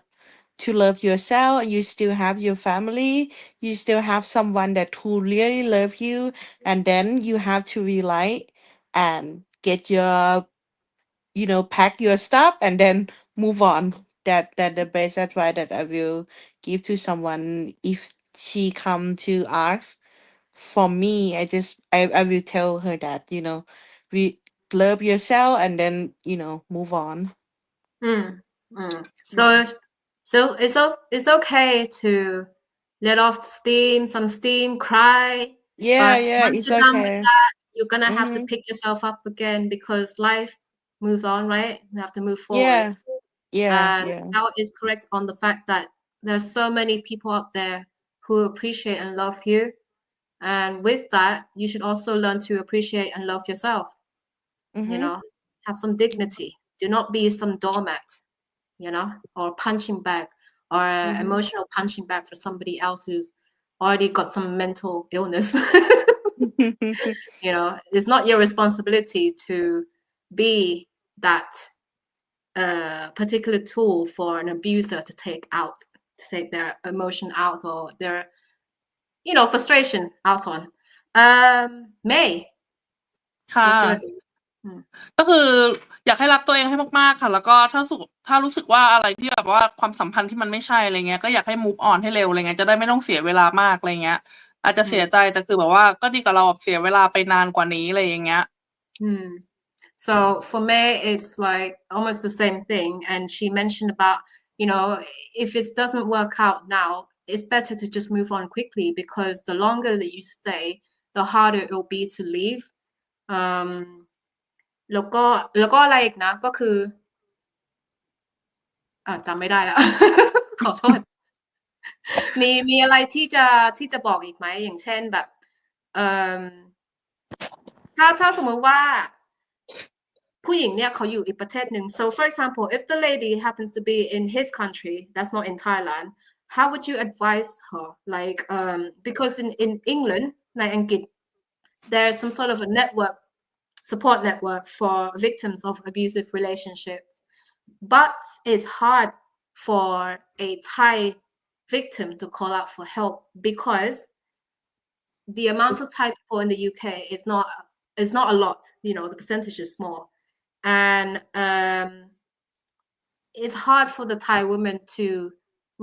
to love yourself, you still have your family, you still have someone that who really love you, and then you have to realize and get your pack your stuff and then move on. That the best advice that I will give to someone if she come to ask for me. I will tell her that we love yourself and then move on. So it's okay to let off some steam, cry. Yeah, But yeah, once it's you're done with okay. that, you're gonna have to Mm-hmm. pick yourself up again because life moves on, right? You have to move Yeah, forward. yeah, And yeah. Al is correct on the fact that there's so many people out there who appreciate and love you. And with that, you should also learn to appreciate and love yourself. Mm-hmm. Have some dignity. Do not be some doormat, or punching bag or Mm-hmm. emotional punching bag for somebody else who's already got some mental illness. It's not your responsibility to be that particular tool for an abuser to take their emotion out or their frustration out on. May, ค่ะ what's your advice? ก็คืออยากให้รักตัวเองให้มากๆค่ะ แล้วก็ถ้ารู้สึกว่าอะไรที่แบบว่าความสัมพันธ์ที่มันไม่ใช่อะไรเงี้ยก็อยากให้ move on ให้เร็วอะไรเงี้ยจะได้ไม่ต้องเสียเวลามากอะไรเงี้ยอาจจะเสียใจแต่คือแบบว่าก็ดีกับเราแบบเสียเวลาไปนานกว่านี้อะไรอย่างเงี้ย So for me, it's like almost the same thing. And she mentioned about, if it doesn't work out now, it's better to just move on quickly because the longer that you stay, the harder it will be to leave. แล้วก็อะไรอีกนะก็คือจำไม่ได้แล้ว ขอโทษ มีอะไรที่จะบอกอีกไหมอย่างเช่นแบบถ้าสมมติว่าผู้หญิงเนี่ยเขาอยู่อีกประเทศหนึ่ง so for example if the lady happens to be in his country that's not in Thailand how would you advise her like because in England ในอังกฤษ there's some sort of a support network for victims of abusive relationships but it's hard for a Thai victim to call out for help because the amount of Thai people in the UK is not a lot. The percentage is small, and it's hard for the Thai women to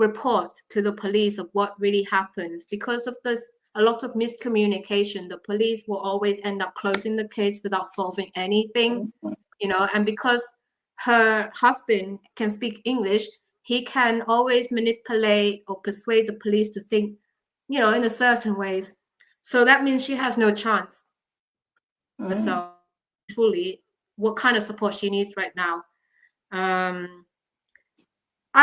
report to the police of what really happens because of this. A lot of miscommunication. The police will always end up closing the case without solving anything, and because her husband can speak English, he can always manipulate or persuade the police to think, in a certain ways. So that means she has no chance. So fully, what kind of support she needs right now.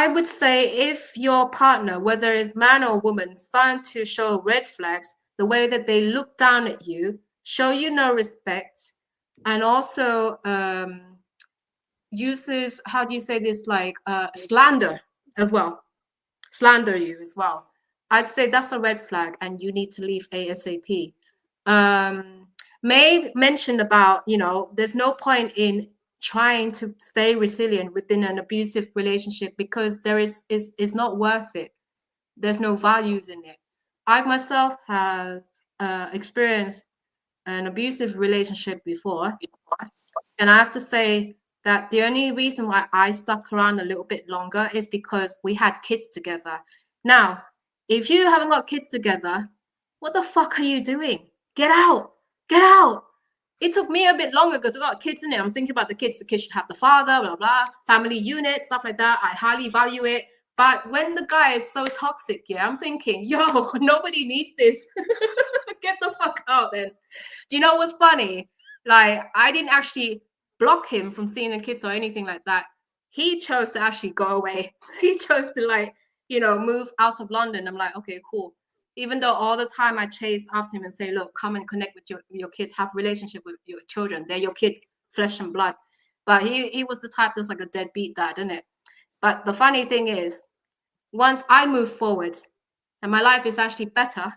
I would say if your partner, whether it's man or woman, starting to show red flags, the way that they look down at you, show you no respect, and also uses, how do you say this, like slander as well, slander you as well. I'd say that's a red flag and you need to leave ASAP. May mentioned about, there's no point in trying to stay resilient within an abusive relationship because there is not worth it. There's no values in it. I myself have experienced an abusive relationship before, and I have to say that the only reason why I stuck around a little bit longer is because we had kids together. Now, if you haven't got kids together, what the fuck are you doing? Get out! Get out! It took me a bit longer because I got kids in it. I'm thinking about the kids. The kids should have the father, blah, blah, family unit, stuff like that. I highly value it. But when the guy is so toxic, yeah, I'm thinking, yo, nobody needs this. Get the fuck out then. Do you know what's funny? Like, I didn't actually block him from seeing the kids or anything like that. He chose to actually go away. He chose to, like, you know, move out of London. I'm like, okay, cool. Even though all the time I chase after him and say, look, come and connect with your kids, have a relationship with your children. They're your kids, flesh and blood. But he was the type that's like a deadbeat dad, isn't it? But the funny thing is, once I move forward and my life is actually better,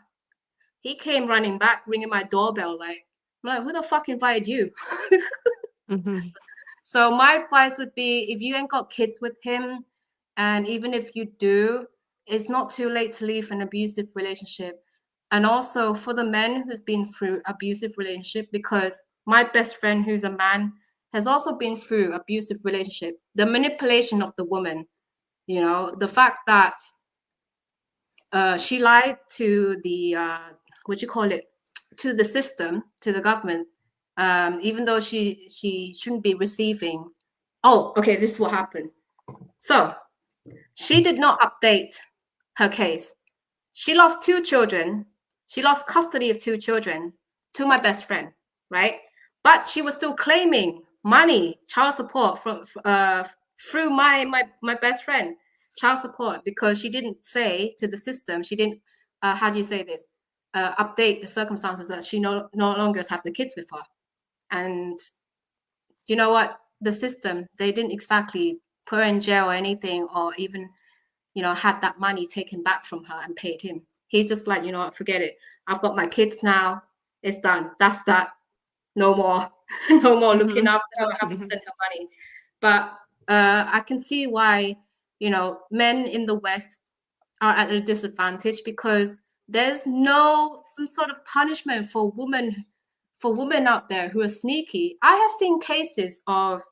he came running back, ringing my doorbell. I'm like, who the fuck invited you? So my advice would be, if you ain't got kids with him, and even if you do, it's not too late to leave an abusive relationship. And also for the men who's been through abusive relationship, because my best friend who's a man has also been through abusive relationship, the manipulation of the woman, you know, the fact that she lied to the, to the system, to the government, even though she shouldn't be receiving. Oh, okay, this is what happened. So she did not update her case. She lost 2 children. She lost custody of 2 children to my best friend, right? But she was still claiming money, child support from through my best friend, child support, because she didn't say to the system, she didn't, how do you say this? Update the circumstances that she no longer have the kids with her. And you know what? The system, they didn't exactly put her in jail or anything, or even, you know, had that money taken back from her and paid him. He's just like, you know what, forget it. I've got my kids now. It's done. That's that. No more. No more looking after her. I have to send her money. But I can see why, you know, men in the West are at a disadvantage, because there's some sort of punishment for women out there who are sneaky. I have seen cases of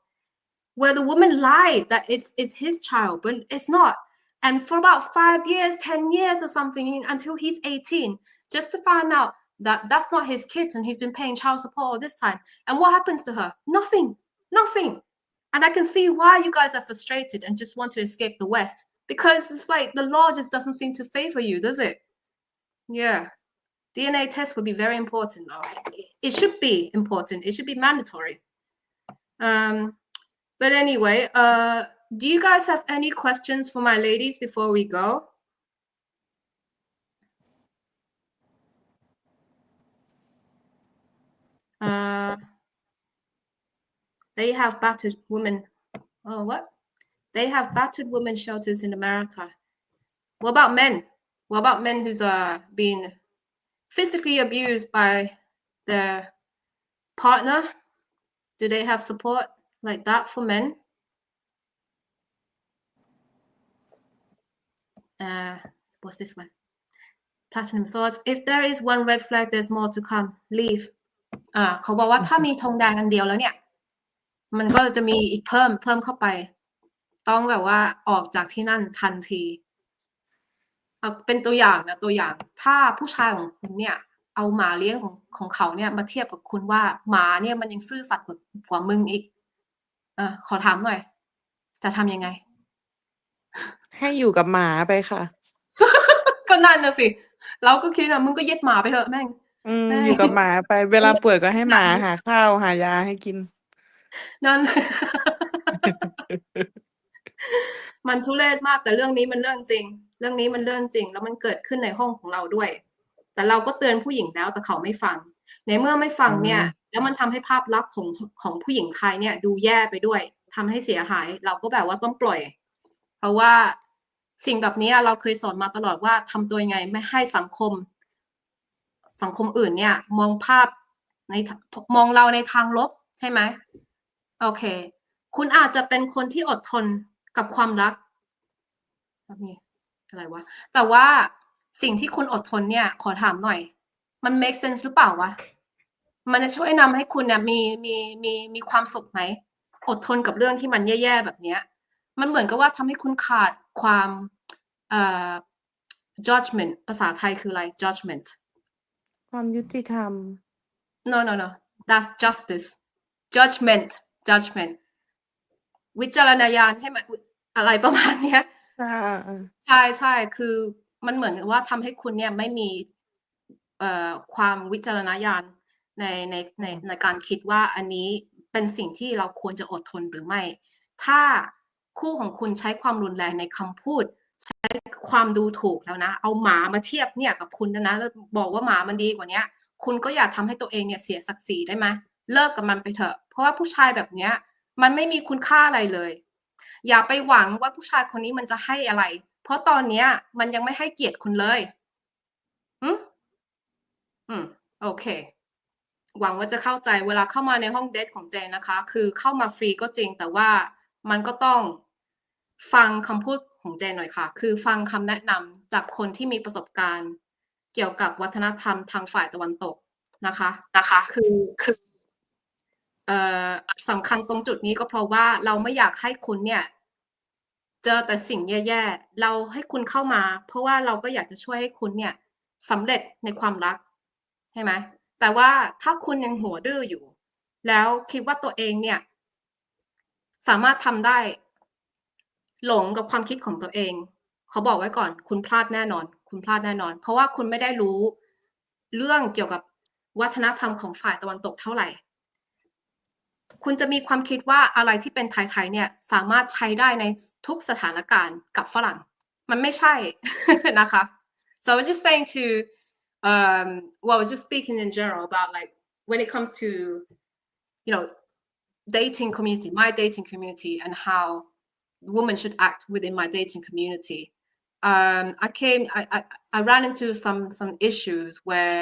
where the woman lied that it's his child, but it's not. And for about 5 years, 10 years or something, until he's 18, just to find out that that's not his kids and he's been paying child support all this time. And what happens to her? Nothing. And I can see why you guys are frustrated and just want to escape the West, because it's like the law just doesn't seem to favor you, does it? Yeah. DNA test would be very important, though. It should be important. It should be mandatory. But anyway, do you guys have any questions for my ladies before we go? They have battered women. Oh, what? They have battered women shelters in America. What about men? What about men who's being physically abused by their partner? Do they have support like that for men? What's this one? Platinum swords. If there is one red flag, there's more to come. Leave. เขาบอกว่าถ้ามีธงแดงอันเดียวแล้วเนี่ยมันก็จะมีอีกเพิ่มเข้าไปต้องแบบว่าออกจากที่นั่นทันทีเป็นตัวอย่างนะตัวอย่างถ้าผู้ชายของคุณเนี่ยเอาหมาเลี้ยงของเขาเนี่ยมาเทียบกับคุณว่าหมาเนี่ยมันยังซื่อสัตย์กว่ามึงอีกขอถามหน่อยจะทำยังไงให้อยู่กับหมาไปค่ะ ก็นั่นน่ะสิเราก็คิดว่ามึงก็เย็ดหมาไปเถอะแม่งอยู่กับหมาไปเวลาป่วยก็ให้หมาหาข้าวหายาให้กินนั่น มันทุเรศมากแต่เรื่องนี้มันเรื่องจริงแล้วมันเกิดขึ้นในห้องของเราด้วยแต่เราก็เตือนผู้หญิงแล้วแต่เขาไม่ฟังในเมื่อไม่ฟังเนี่ยแล้วมันทำให้ภาพลักษณ์ของผู้หญิงไทยเนี่ยดูแย่ไปด้วยทำให้เสียหายเราก็แบบว่าต้องปล่อยเพราะว่าสิ่งแบบนี้เราเคยสอนมาตลอดว่าทำตัวยังไงไม่ให้สังคมอื่นเนี่ยมองเราในทางลบใช่ไหมโอเค คุณอาจจะเป็นคนที่อดทนกับความรักแบบนี้อะไรวะแต่ว่าสิ่งที่คุณอดทนเนี่ยขอถามหน่อยมัน make sense หรือเปล่าวะมันจะช่วยนำให้คุณเนี่ยมีความสุขไหมอดทนกับเรื่องที่มันแย่ๆแบบเนี้ยมันเหมือนกับว่าทำให้คุณขาดความjudgment ภาษาไทยคืออะไร judgment ความยุติธรรม no that's justice judgment วิจารณญาณใช่ไหมอะไรประมาณเนี้ยใช่คือมันเหมือนว่าทำให้คุณเนี่ยไม่มีความวิจารณญาณในการคิดว่าอันนี้เป็นสิ่งที่เราควรจะอดทนหรือไม่ถ้าคู่ของคุณใช้ความรุนแรงในคำพูดใช้ความดูถูกแล้วนะเอาหมามาเทียบเนี่ยกับคุณนะแล้วบอกว่าหมามันดีกว่านี้คุณก็อย่าทำให้ตัวเองเนี่ยเสียศักดิ์ศรีได้ไหมเลิกกับมันไปเถอะเพราะว่าผู้ชายแบบเนี้ยมันไม่มีคุณค่าอะไรเลยอย่าไปหวังว่าผู้ชายคนนี้มันจะให้อะไรเพราะตอนนี้มันยังไม่ให้เกียรติคุณเลยโอเคหวังว่าจะเข้าใจเวลาเข้ามาในห้องเดทของเจนนะคะคือเข้ามาฟรีก็จริงแต่ว่ามันก็ต้องฟังคำพูดของเจนหน่อยค่ะคือฟังคำแนะนำจากคนที่มีประสบการณ์เกี่ยวกับวัฒนธรรมทางฝ่ายตะวันตกนะคะคือสำคัญตรงจุดนี้ก็เพราะว่าเราไม่อยากให้คุณเนี่ยเจอแต่สิ่งแย่ๆเราให้คุณเข้ามาเพราะว่าเราก็อยากจะช่วยให้คุณเนี่ยสำเร็จในความรักใช่ไหมแต่ว่าถ้าคุณยังหัวดื้ออยู่แล้วคิดว่าตัวเองเนี่ยสามารถทำได้หลงกับความคิดของตัวเองเขาบอกไว้ก่อนคุณพลาดแน่นอนเพราะว่าคุณไม่ได้รู้เรื่องเกี่ยวกับวัฒนธรรมของฝ่ายตะวันตกเท่าไหร่คุณจะมีความคิดว่าอะไรที่เป็นไทยๆเนี่ยสามารถใช้ได้ในทุกสถานการณ์กับฝรั่งมันไม่ใช่ นะคะ so I was just saying to well I was just speaking in general about like when it comes to dating community my dating community and how women should act within my dating community I ran into some issues where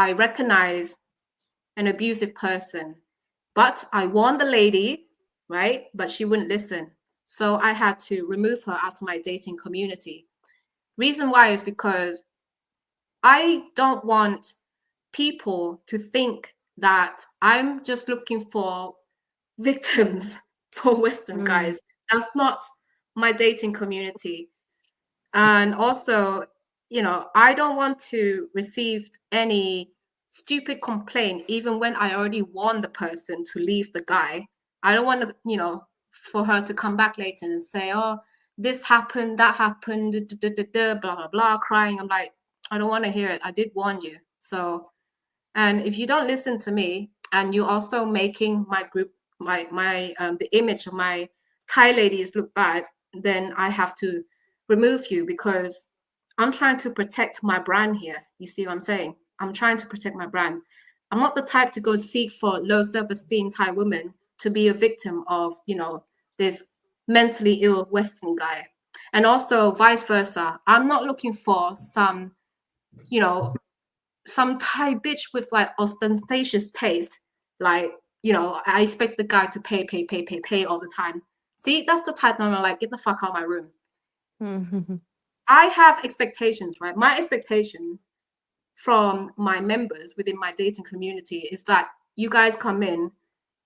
I recognize an abusive person but I warned the lady right but she wouldn't listen so I had to remove her out of my dating community reason why is because I don't want people to think that I'm just looking for victims for Western guys. That's not my dating community. And also, I don't want to receive any stupid complaint, even when I already warned the person to leave the guy. I don't want to, for her to come back later and say, oh, this happened, that happened, blah, blah, blah, crying. I'm like, I don't want to hear it. I did warn you. So, and if you don't listen to me and you're also making my group, the image of my Thai ladies look bad, then I have to remove you because I'm trying to protect my brand here. You see what I'm saying? I'm trying to protect my brand. I'm not the type to go seek for low self-esteem Thai women to be a victim of, this mentally ill Western guy. And also vice versa. I'm not looking for some, some Thai bitch with like ostentatious taste. Like, I expect the guy to pay all the time. See, that's the type that I'm like, get the fuck out of my room. I have expectations, right? My expectations from my members within my dating community is that you guys come in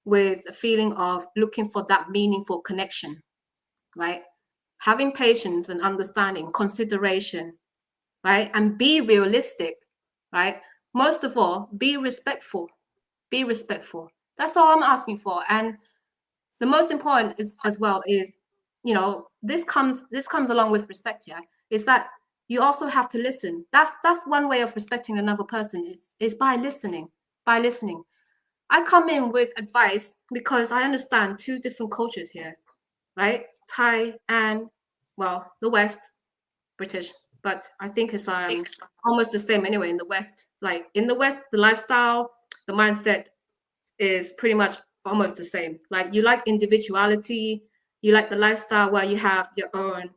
with a feeling of looking for that meaningful connection, right? Having patience and understanding, consideration, right? And be realistic, right? Most of all, be respectful. Be respectful. That's all I'm asking for. And the most important is as well is, this comes along with respect, yeah, is that you also have to listen. That's one way of respecting another person is by listening. I come in with advice because I understand two different cultures here, right? Thai and, well, the West, British, but I think it's almost the same anyway in the West. Like in the West, the lifestyle, the mindset is pretty much almost the same. Like you like individuality, you like the lifestyle where you have your own,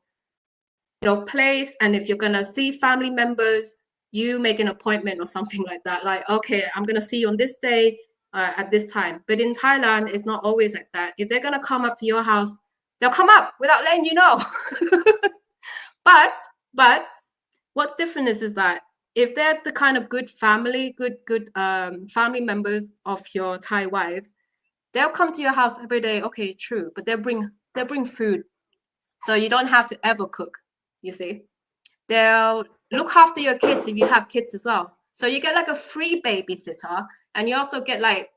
place. And if you're gonna see family members, you make an appointment or something like that. Like, okay, I'm gonna see you on this day. at this time. But in Thailand, it's not always like that. If they're gonna come up to your house, they'll come up without letting you know. but what's different is that if they're the kind of good family, good family members of your Thai wives, they'll come to your house every day. Okay, true, but they'll bring food, so you don't have to ever cook. You see, they'll look after your kids if you have kids as well. So you get like a free babysitter, and you also get like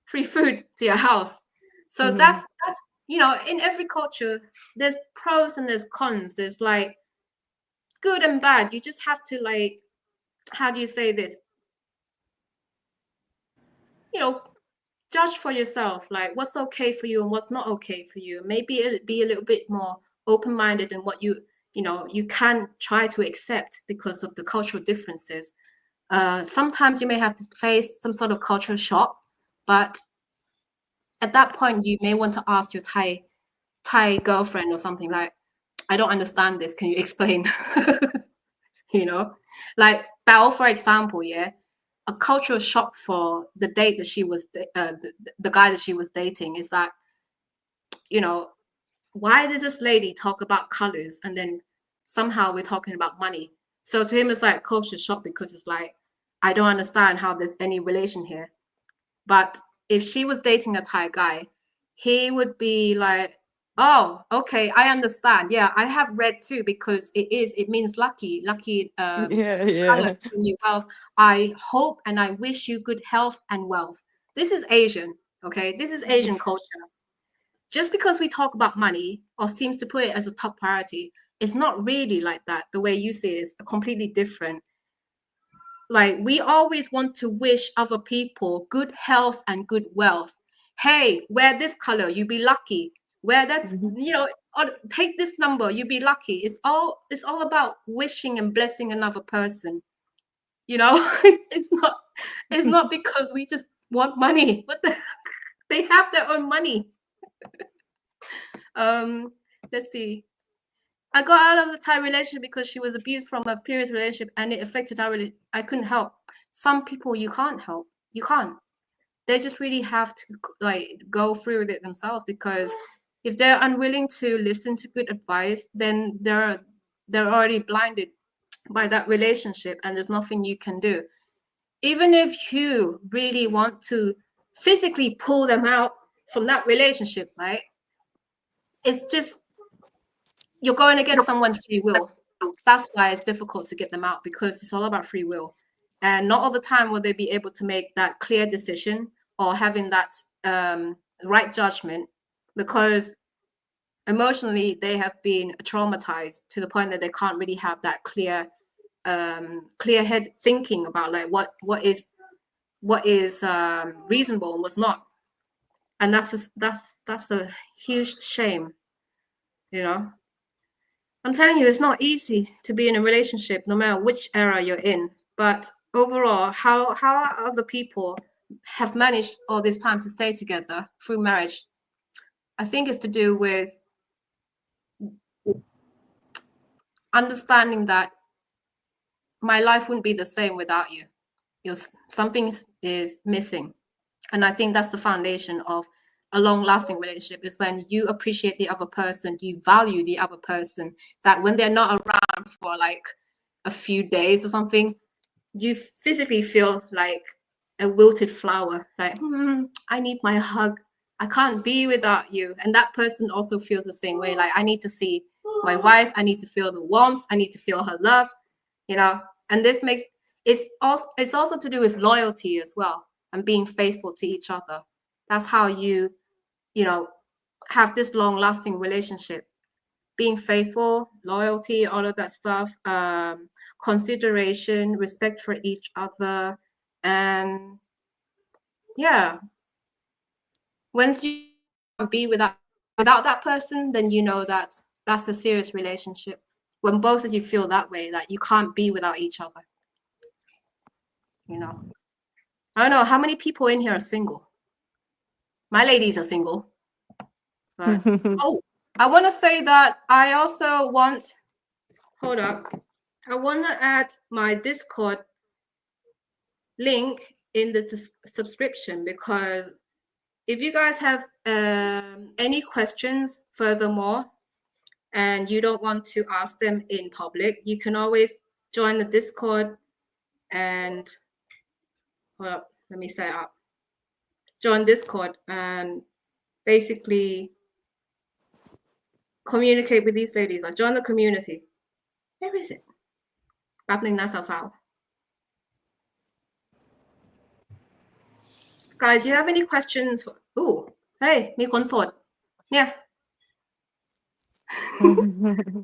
free food to your house. So that's you know, in every culture, there's pros and there's cons. There's like good and bad. You just have to like, how do you say this? You know, judge for yourself, like what's okay for you and what's not okay for you. Maybe be a little bit more open-minded in what you know you can try to accept because of the cultural differences. Sometimes you may have to face some sort of cultural shock, but at that point you may want to ask your Thai girlfriend or something like, I don't understand this, can you explain? You know, like Paew, for example, yeah, a cultural shock for the date that she was the guy that she was dating is that, you know, why did this lady talk about colors and then somehow we're talking about money? So to him it's like culture shock, because it's like, I don't understand how there's any relation here. But if she was dating a Thai guy, he would be like, oh, okay, I understand. Yeah, I have read too, because it means lucky yeah. in your wealth. I hope and I wish you good health and wealth. This is Asian, okay? This is Asian culture. Just because we talk about money or seems to put it as a top priority, it's not really like that. The way you see it is completely different. Like, we always want to wish other people good health and good wealth. Hey, wear this color, you be lucky. Wear that, you know, or take this number, you be lucky. It's all about wishing and blessing another person. You know, it's not because we just want money. What the heck? They have their own money. Let's see. I got out of a Thai relationship because she was abused from a previous relationship and it affected our relationship. I couldn't help. Some people you can't help. You can't. They just really have to like go through with it themselves, because if they're unwilling to listen to good advice, then they're already blinded by that relationship and there's nothing you can do. Even if you really want to physically pull them out from that relationship, right? It's just, you're going against someone's free will. That's why it's difficult to get them out, because it's all about free will. And not all the time will they be able to make that clear decision or having that right judgment, because emotionally they have been traumatized to the point that they can't really have that clear head thinking about like what is reasonable and what's not. And that's a huge shame, you know. I'm telling you, it's not easy to be in a relationship, no matter which era you're in. But overall, how other people have managed all this time to stay together through marriage, I think it's to do with understanding that my life wouldn't be the same without you. Something is missing. And I think that's the foundation of a long-lasting relationship, is when you appreciate the other person, you value the other person, that when they're not around for like a few days or something, you physically feel like a wilted flower, like, I need my hug, I can't be without you. And that person also feels the same way, like, I need to see my wife, I need to feel the warmth, I need to feel her love, you know. And this makes it's also to do with loyalty as well, and being faithful to each other. That's how you know, have this long-lasting relationship. Being faithful, loyalty, all of that stuff, consideration, respect for each other, and yeah. Once you be without that person, then you know that that's a serious relationship. When both of you feel that way, that you can't be without each other. You know, I don't know how many people in here are single. My ladies are single. But oh, I want to say that I also want, hold up, I want to add my Discord link in the subscription, because if you guys have any questions furthermore and you don't want to ask them in public, you can always join the Discord and hold up, let me set up. Join Discord and basically communicate with these ladies. Like join the community. Where is it? แป๊บนึงนะสาวๆ Guys, you have any questions? Ooh, hey, มีคนโสดเนี่ย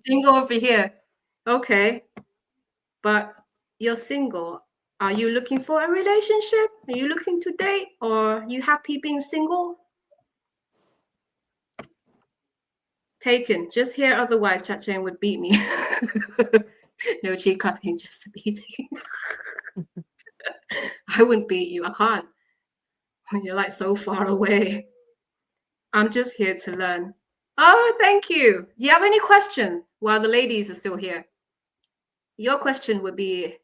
Single over here. Okay. But you're single. Are you looking for a relationship? Are you looking to date? Or you happy being single? Taken. Just here, otherwise Chachain would beat me. No cheek cupping, just a beating. I wouldn't beat you. I can't. You're like so far away. I'm just here to learn. Oh, thank you. Do you have any questions while the ladies are still here? Your question would be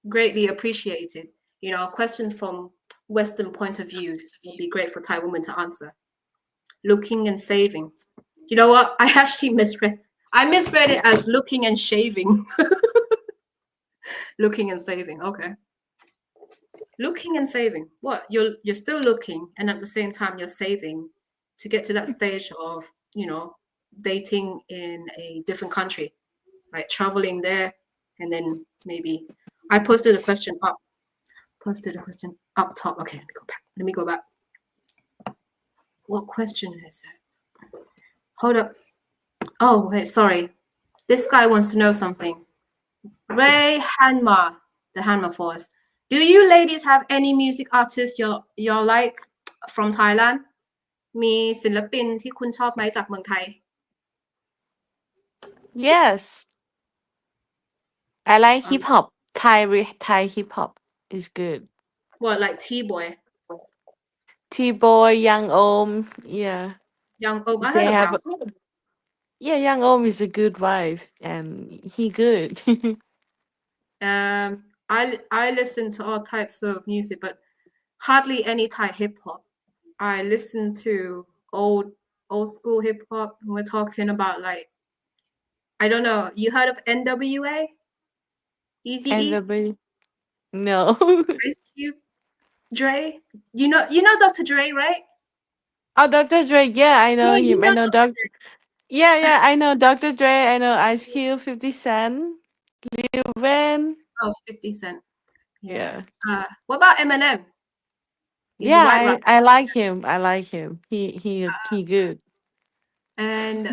greatly appreciated. You know, a question from Western point of view would be great for Thai women to answer. Looking and saving. You know what? I actually misread. I misread it as looking and shaving. Looking and saving. Okay. Looking and saving. What? You're still looking, and at the same time you're saving to get to that stage of, you know, dating in a different country, like traveling there, and then maybe I posted a question up. Posted a question up top. Okay, let me go back. What question is it? Hold up. Oh, wait, sorry. This guy wants to know something. Ray Hanma, the Hanma Force. Do you ladies have any music artists you're like from Thailand? มีศิลปินที่คุณชอบไหมจากเมืองไทย Yes, I like hip hop. Thai hip hop is good. What, like T-Boy? T-Boy, Young Om, yeah. Young Om. I They heard have about him. Yeah, Young Om is a good wife, and he good. I listen to all types of music, but hardly any Thai hip hop. I listen to old school hip hop. We're talking about like, I don't know. You heard of NWA? Eazy-E? NW No. Ice Cube? Dre? You know Dr. Dre, right? Oh, Dr. Dre, yeah, I know Yeah, you him. I know know Dr. Dr. Yeah, I know Dr. Dre. I know Ice Cube, 50 Cent, Lil Wayne. Oh, 50 Cent. Yeah. Yeah. What about Eminem? He's a Yeah, white rapper. I like him. I like him. He good. And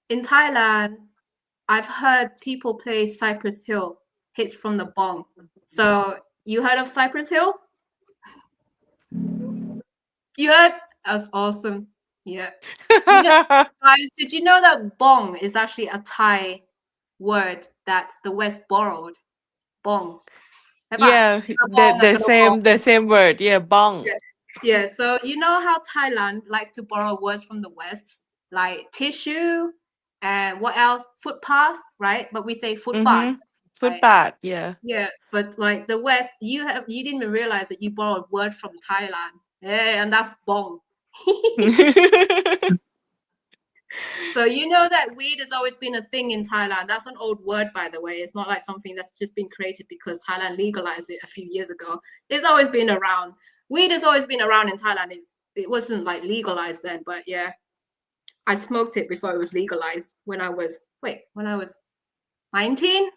in Thailand, I've heard people play Cypress Hill hits from the bong. So you heard of Cypress Hill? You heard? That's awesome. Yeah. You know, guys, did you know that bong is actually a Thai word that the West borrowed? Bong. Yeah, the same word. Yeah, bong. Yeah, so you know how Thailand likes to borrow words from the West, like tissue and what else? Footpath, right? But we say footpath. Footpath, yeah. Yeah, but like the West, you didn't even realize that you borrowed word from Thailand. Yeah, and that's bong. So you know that weed has always been a thing in Thailand. That's an old word, by the way. It's not like something that's just been created because Thailand legalized it a few years ago. It's always been around. Weed has always been around in Thailand. It wasn't like legalized then, but yeah. I smoked it before it was legalized when I was 19?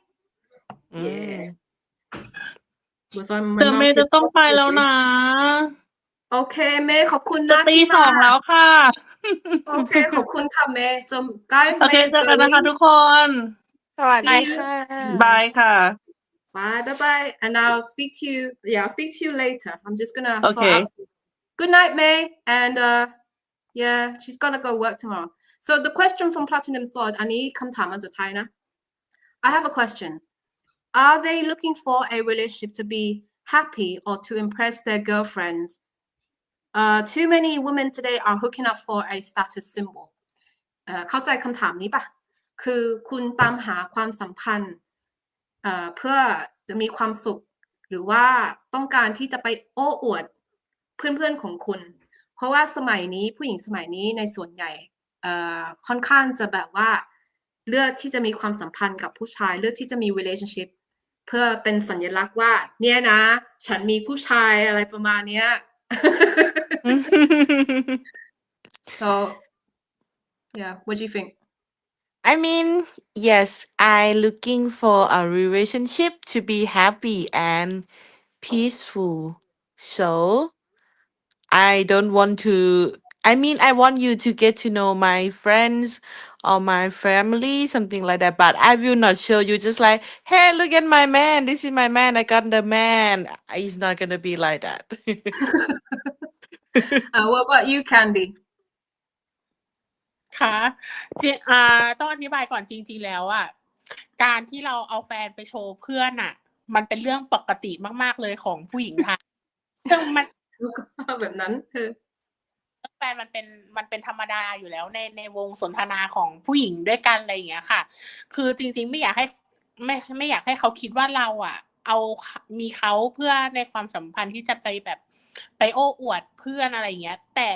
Yeah. Was on my เดี๋ยวเมย์จะต้องไปแล้วนะ โอเคเมย์ขอบคุณ จะ นะ ตี ที่ ส มา องแล้วค่ะ โอเคขอบคุณค่ะเมย์ so guys โอเค May is เจอกันนะคะ going ทุกคน สวัสดี See you. ค่ะ บายค่ะ bye and I'll speak to you later. I'm just gonna sort Okay. out. Good night May, and yeah, she's gonna go work tomorrow. So the question from Platinum Sword อันนี้คำถามมาสุดท้ายนะ I have a question. Are they looking for a relationship to be happy or to impress their girlfriends? Too many women today are hooking up for a status symbol. เข้าใจคำถามนี้ปะคือคุณตามหาความสัมพันธ์เพื่อจะมีความสุข หรือว่าต้องการที่จะไปโอ้อวดเพื่อนๆของคุณเพราะว่าสมัยนี้ผู้หญิงสมัยนี้ในส่วนใหญ่ค่อนข้างจะแบบว่าเลือกที่จะมีความสัมพันธ์กับผู้ชายเลือกที่จะมี relationship เพื่อเป็นสัญลักษณ์ว่าเนี่ยนะฉันมีผู้ชายอะไรประมาณเนี้ย so yeah what do you think I mean, yes, I looking for a relationship to be happy and peaceful. So I don't want to. I mean, I want you to get to know my friends or my family, something like that. But I will not show you just like, hey, look at my man. This is my man. I got the man. It's not gonna be like that. what about you Candy ค่ะต้องอธิบายก่อนจริงๆแล้วอ่ะการที่เราเอาแฟนไปโชว์เพื่อนอ่ะ มันเป็นเรื่องปกติมากๆเลยของผู้หญิงไทยซึ่งมัน แบบนั้นแฟนมันเป็นธรรมดาอยู่แล้วในวงสนทนาของผู้หญิงด้วยกันอะไรอย่างเงี้ยค่ะ คือจริงๆไม่อยากให้เขาคิดว่าเราอ่ะเอามีเขาเพื่อในความสัมพันธ์ที่จะไปแบบไปโอ้อวดเพื่อนอะไรอย่างเงี้ยแต่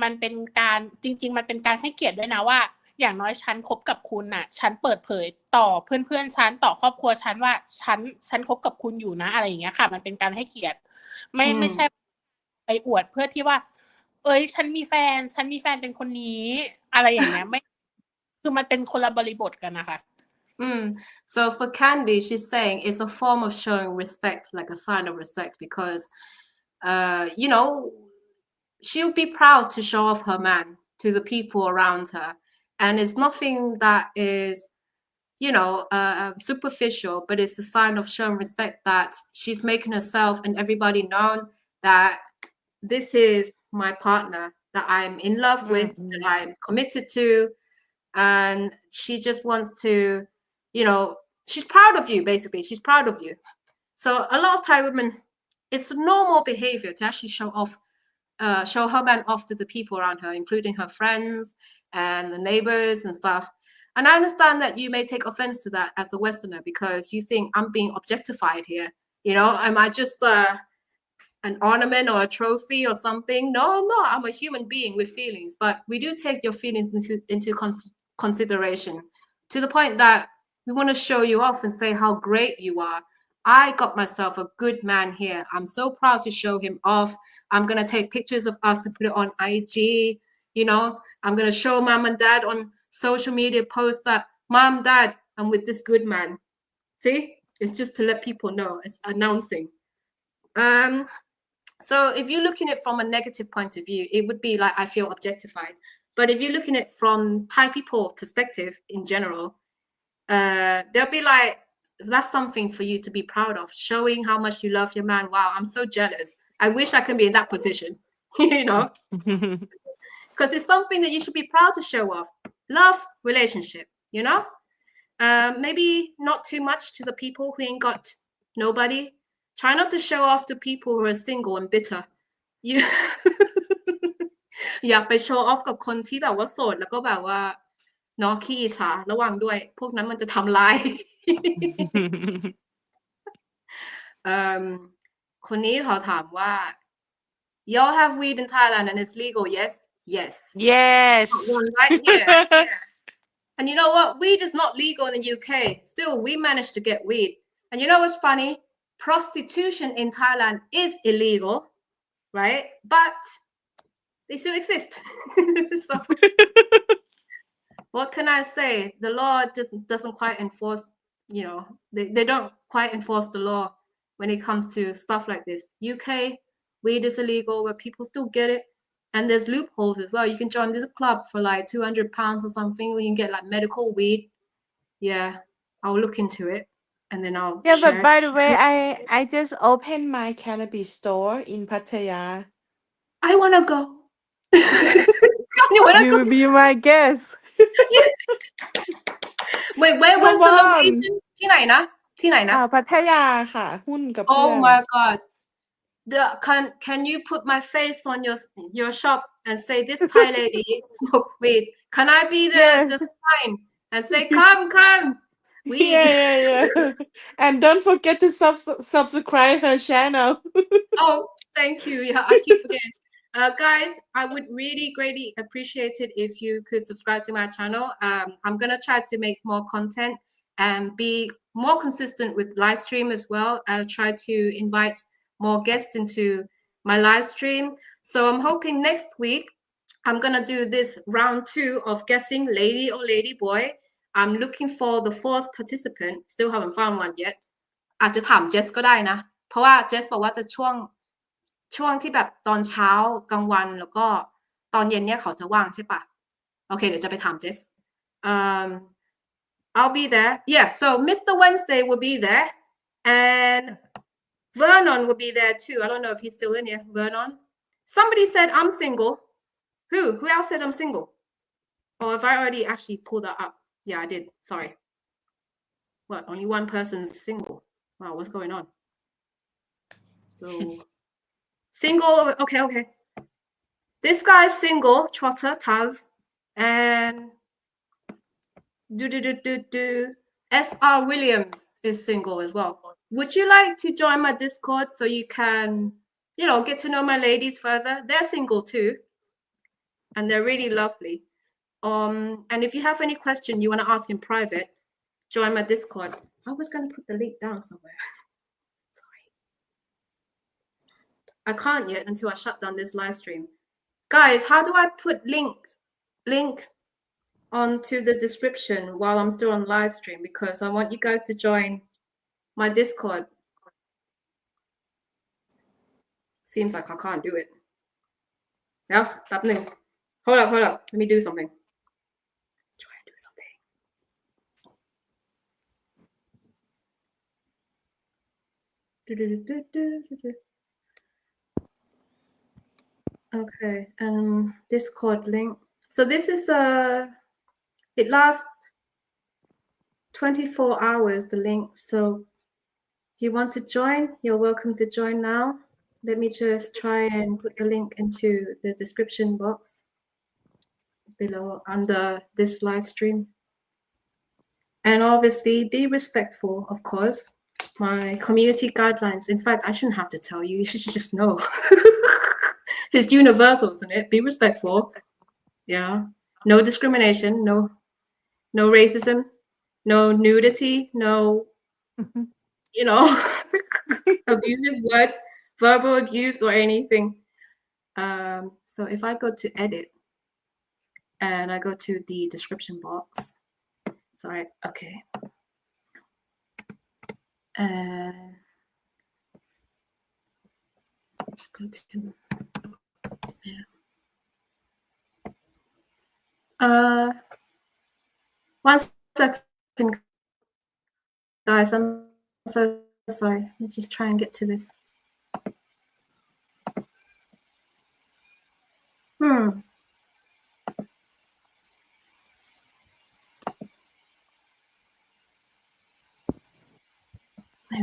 มันเป็นการจริงๆมันเป็นการให้เกียรติด้วยนะว่าอย่างน้อยฉันคบกับคุณน่ะฉันเปิดเผยต่อเพื่อนๆฉันต่อครอบครัวฉันว่าฉันคบกับคุณอยู่นะอะไรอย่างเงี้ยค่ะ มันเป็นการให้เกียรติไม่ใช่ไปอวดเพื่อที่ว่าเอ้ยฉันมีแฟนเป็นคนนี้อะไรอย่างเงี้ยไม่คือมันเป็นคนละบริบทกันนะคะ So for Candy, she's saying it's a form of showing respect, like a sign of respect, because, you know, she'll be proud to show off her man to the people around her. And it's nothing that is, you know, superficial, but it's a sign of showing respect that she's making herself and everybody known that this is my partner that I'm in love with, that I'm committed to. And she just wants to, you know, she's proud of you, basically. She's proud of you. So a lot of Thai women, it's normal behavior to actually show her man off to the people around her, including her friends and the neighbors and stuff. And I understand that you may take offense to that as a Westerner because you think I'm being objectified here. You know, am I just an ornament or a trophy or something? No, I'm a human being with feelings, but we do take your feelings into consideration to the point that we want to show you off and say how great you are. I got myself a good man here. I'm so proud to show him off. I'm going to take pictures of us and put it on IG. You know, I'm going to show mom and dad on social media post that, Mom, Dad, I'm with this good man. See, it's just to let people know. It's announcing. So if you're looking at it from a negative point of view, it would be like, I feel objectified. But if you're looking at it from Thai people perspective in general, they'll be like, that's something for you to be proud of, showing how much you love your man. Wow, I'm so jealous. I wish I could be in that position, you know, because it's something that you should be proud to show off. Love, relationship, you know, maybe not too much to the people who ain't got nobody. Try not to show off to people who are single and bitter. You อย่าไปโชว์ออฟกับคนที่แบบว่าโสดแล้วก็แบบว่าเนาะขี้อิจฉาระวังด้วยพวกนั้นมันจะทำร้าย คนนี้เขาถามว่า y'all have weed in Thailand and it's legal yes one right here and you know what weed is not legal in the UK still we managed to get weed and you know what's funny prostitution in Thailand is illegal right but they still exist. So what can I say? The law just doesn't quite enforce, you know, they don't quite enforce the law when it comes to stuff like this. UK, weed is illegal, but people still get it. And there's loopholes as well. You can join this club for like £200 or something, where you can get like medical weed. Yeah, I'll look into it and then I'll Yeah, share. but by the way, I just opened my cannabis store in Pattaya. I want to go. You want to You go? will be my guest. Wait, where was Come the on. location? ที่ไหนนะ พัทยาค่ะ หุ้นกับเพื่อน Oh my god. Can you put my face on your shop and say this Thai lady smokes weed? Can I be the sign and say come We Yeah. And don't forget to subscribe her channel. Oh, thank you. Yeah, I keep forgetting. Guys, I would really greatly appreciate it if you could subscribe to my channel. I'm gonna try to make more content and be more consistent with live stream as well. I'll try to invite more guests into my live stream. So I'm hoping next week I'm gonna do this round 2 of guessing lady or lady boy. I'm looking for the 4th participant. Still haven't found one yet. อาจจะถามเจสก็ได้นะ เพราะว่าเจสบอกว่าจะช่วงที่แบบตอนเช้ากลางวันแล้วก็ตอนเย็นเนี่ยเขาจะว่างใช่ปะโอเคเดี๋ยวจะไปถามเจสI'll be there. Yeah, so Mr. Wednesday will be there and Vernon will be there too. I don't know if he's still in here. Vernon. Somebody said I'm single. Who else said I'm single? Oh, have I already actually pulled that up? Yeah, I did. Sorry. What? Only one person's single. Wow, what's going on? So single. Okay. This guy's single. Trotter Taz and SR Williams is single as well. Would you like to join my Discord so you can, get to know my ladies further? They're single too, and they're really lovely. And if you have any question you want to ask in private, join my Discord. I was gonna put the link down somewhere. Sorry, I can't yet until I shut down this live stream. Guys, how do I put link onto the description while I'm still on live stream? Because I want you guys to join my Discord. Seems like I can't do it. Yeah, happening. Hold up. Let me do something. Let's try and do something. Okay, Discord link. So this is it lasts 24 hours, the link. So you want to join, you're welcome to join now. Let me just try and put the link into the description box below under this live stream. And obviously be respectful, of course. My community guidelines. In fact, I shouldn't have to tell you. You should just know. It's universal, isn't it? Be respectful. No discrimination, no racism, no nudity, no, abusive words, verbal abuse or anything. So if I go to edit and I go to the description box, sorry, okay. And go to, yeah. 1 second, guys. I'm so sorry. Let me just try and get to this. Where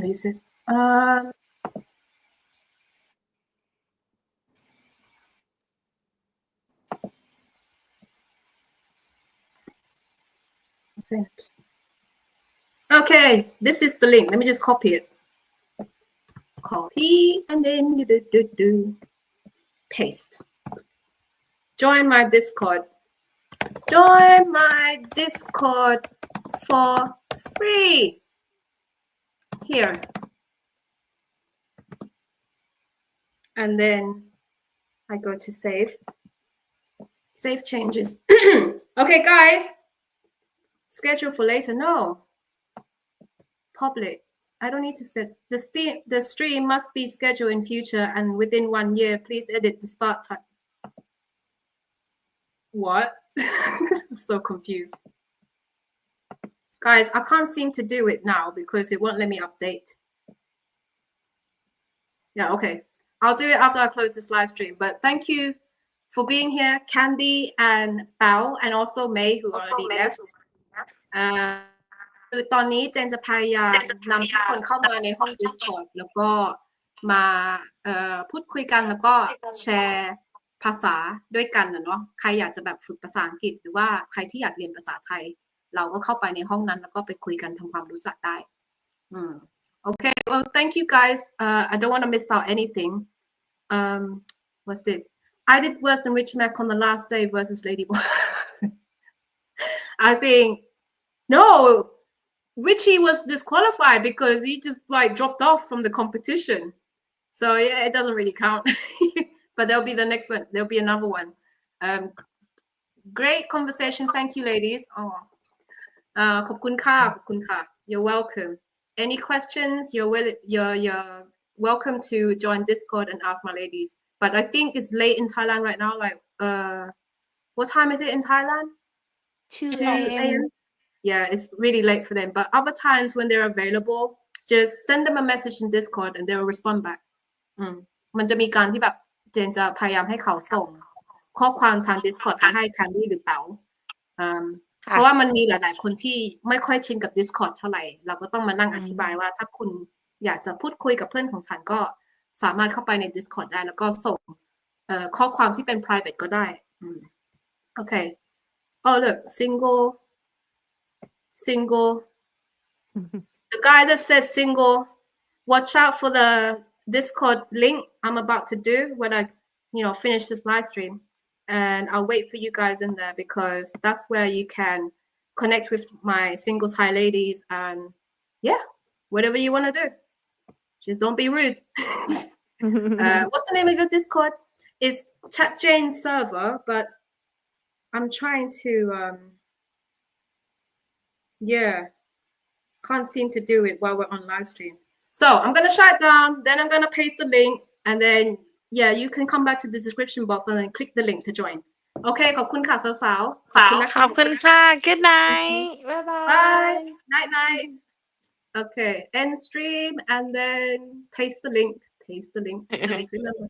is it? Okay, this is the link. Let me just copy it. Copy and then paste. Join my Discord. Join my Discord for free. Here. And then I go to save. Save changes. Okay, guys. Schedule for later. No. Public. I don't need to set the stream must be scheduled in future and within 1 year. Please edit the start time. What? I'm so confused. Guys, I can't seem to do it now because it won't let me update. Yeah, okay. I'll do it after I close this live stream. But thank you for being here, Candy and Paew, and also May, who already left. คือตอนนี้เจนจะพยายามนำทุกคนเข้ามาในห้อง Discord แล้วก็มาพูดคุยกันแล้วก็แชร์ภาษาด้วยกันนะเนาะใครอยากจะแบบฝึกภาษาอังกฤษหรือว่าใครที่อยากเรียนภาษาไทย เราก็เข้าไปในห้องนั้นแล้วก็ไปคุยกันทำความรู้จักได้ Okay, well, thank you guys. I don't want to miss out anything. What's this? I did worse than Rich Mac on the last day versus Ladyboy. I think no, Richie was disqualified because he just like dropped off from the competition. So yeah, it doesn't really count. But there'll be the next one. There'll be another one. Great conversation. Thank you, ladies. Oh, ขอบคุณค่ะ ขอบคุณค่ะ You're welcome. Any questions? You're welcome to join Discord and ask my ladies. But I think it's late in Thailand right now. Like, what time is it in Thailand? 2 2 a.m. a.m. Yeah, it's really late for them. But other times when they're available, just send them a message in Discord and they will respond back. มันจะมีการที่แบบเจนจะพยายามให้เขาส่งข้อความทาง Discord ไปให้แคนดี้หรือเต๋าเพราะว่ามันมีหลายๆคนที่ไม่ค่อยชินกับ Discord เท่าไหร่เราก็ต้องมานั่งอธิบายว่าถ้าคุณอยากจะพูดคุยกับเพื่อนของฉันก็สามารถเข้าไปใน Discord ได้แล้วก็ส่งข้อความที่เป็น private ก็ได้โอเค Oh look single the guy that says single watch out for the Discord link I'm about to do when I finish this live stream and I'll wait for you guys in there because that's where you can connect with my single Thai ladies and yeah whatever you want to do just don't be rude what's the name of your Discord? It's Chat Jane server but I'm trying to can't seem to do it while we're on live stream. So I'm gonna shut down, then I'm gonna paste the link, and then you can come back to the description box and then click the link to join. Okay, ขอบคุณค่ะสาวๆขอบคุณนะคะ ขอบคุณค่ะ Good night Bye bye Bye. Night. Okay, end stream and then paste the link. Just remember.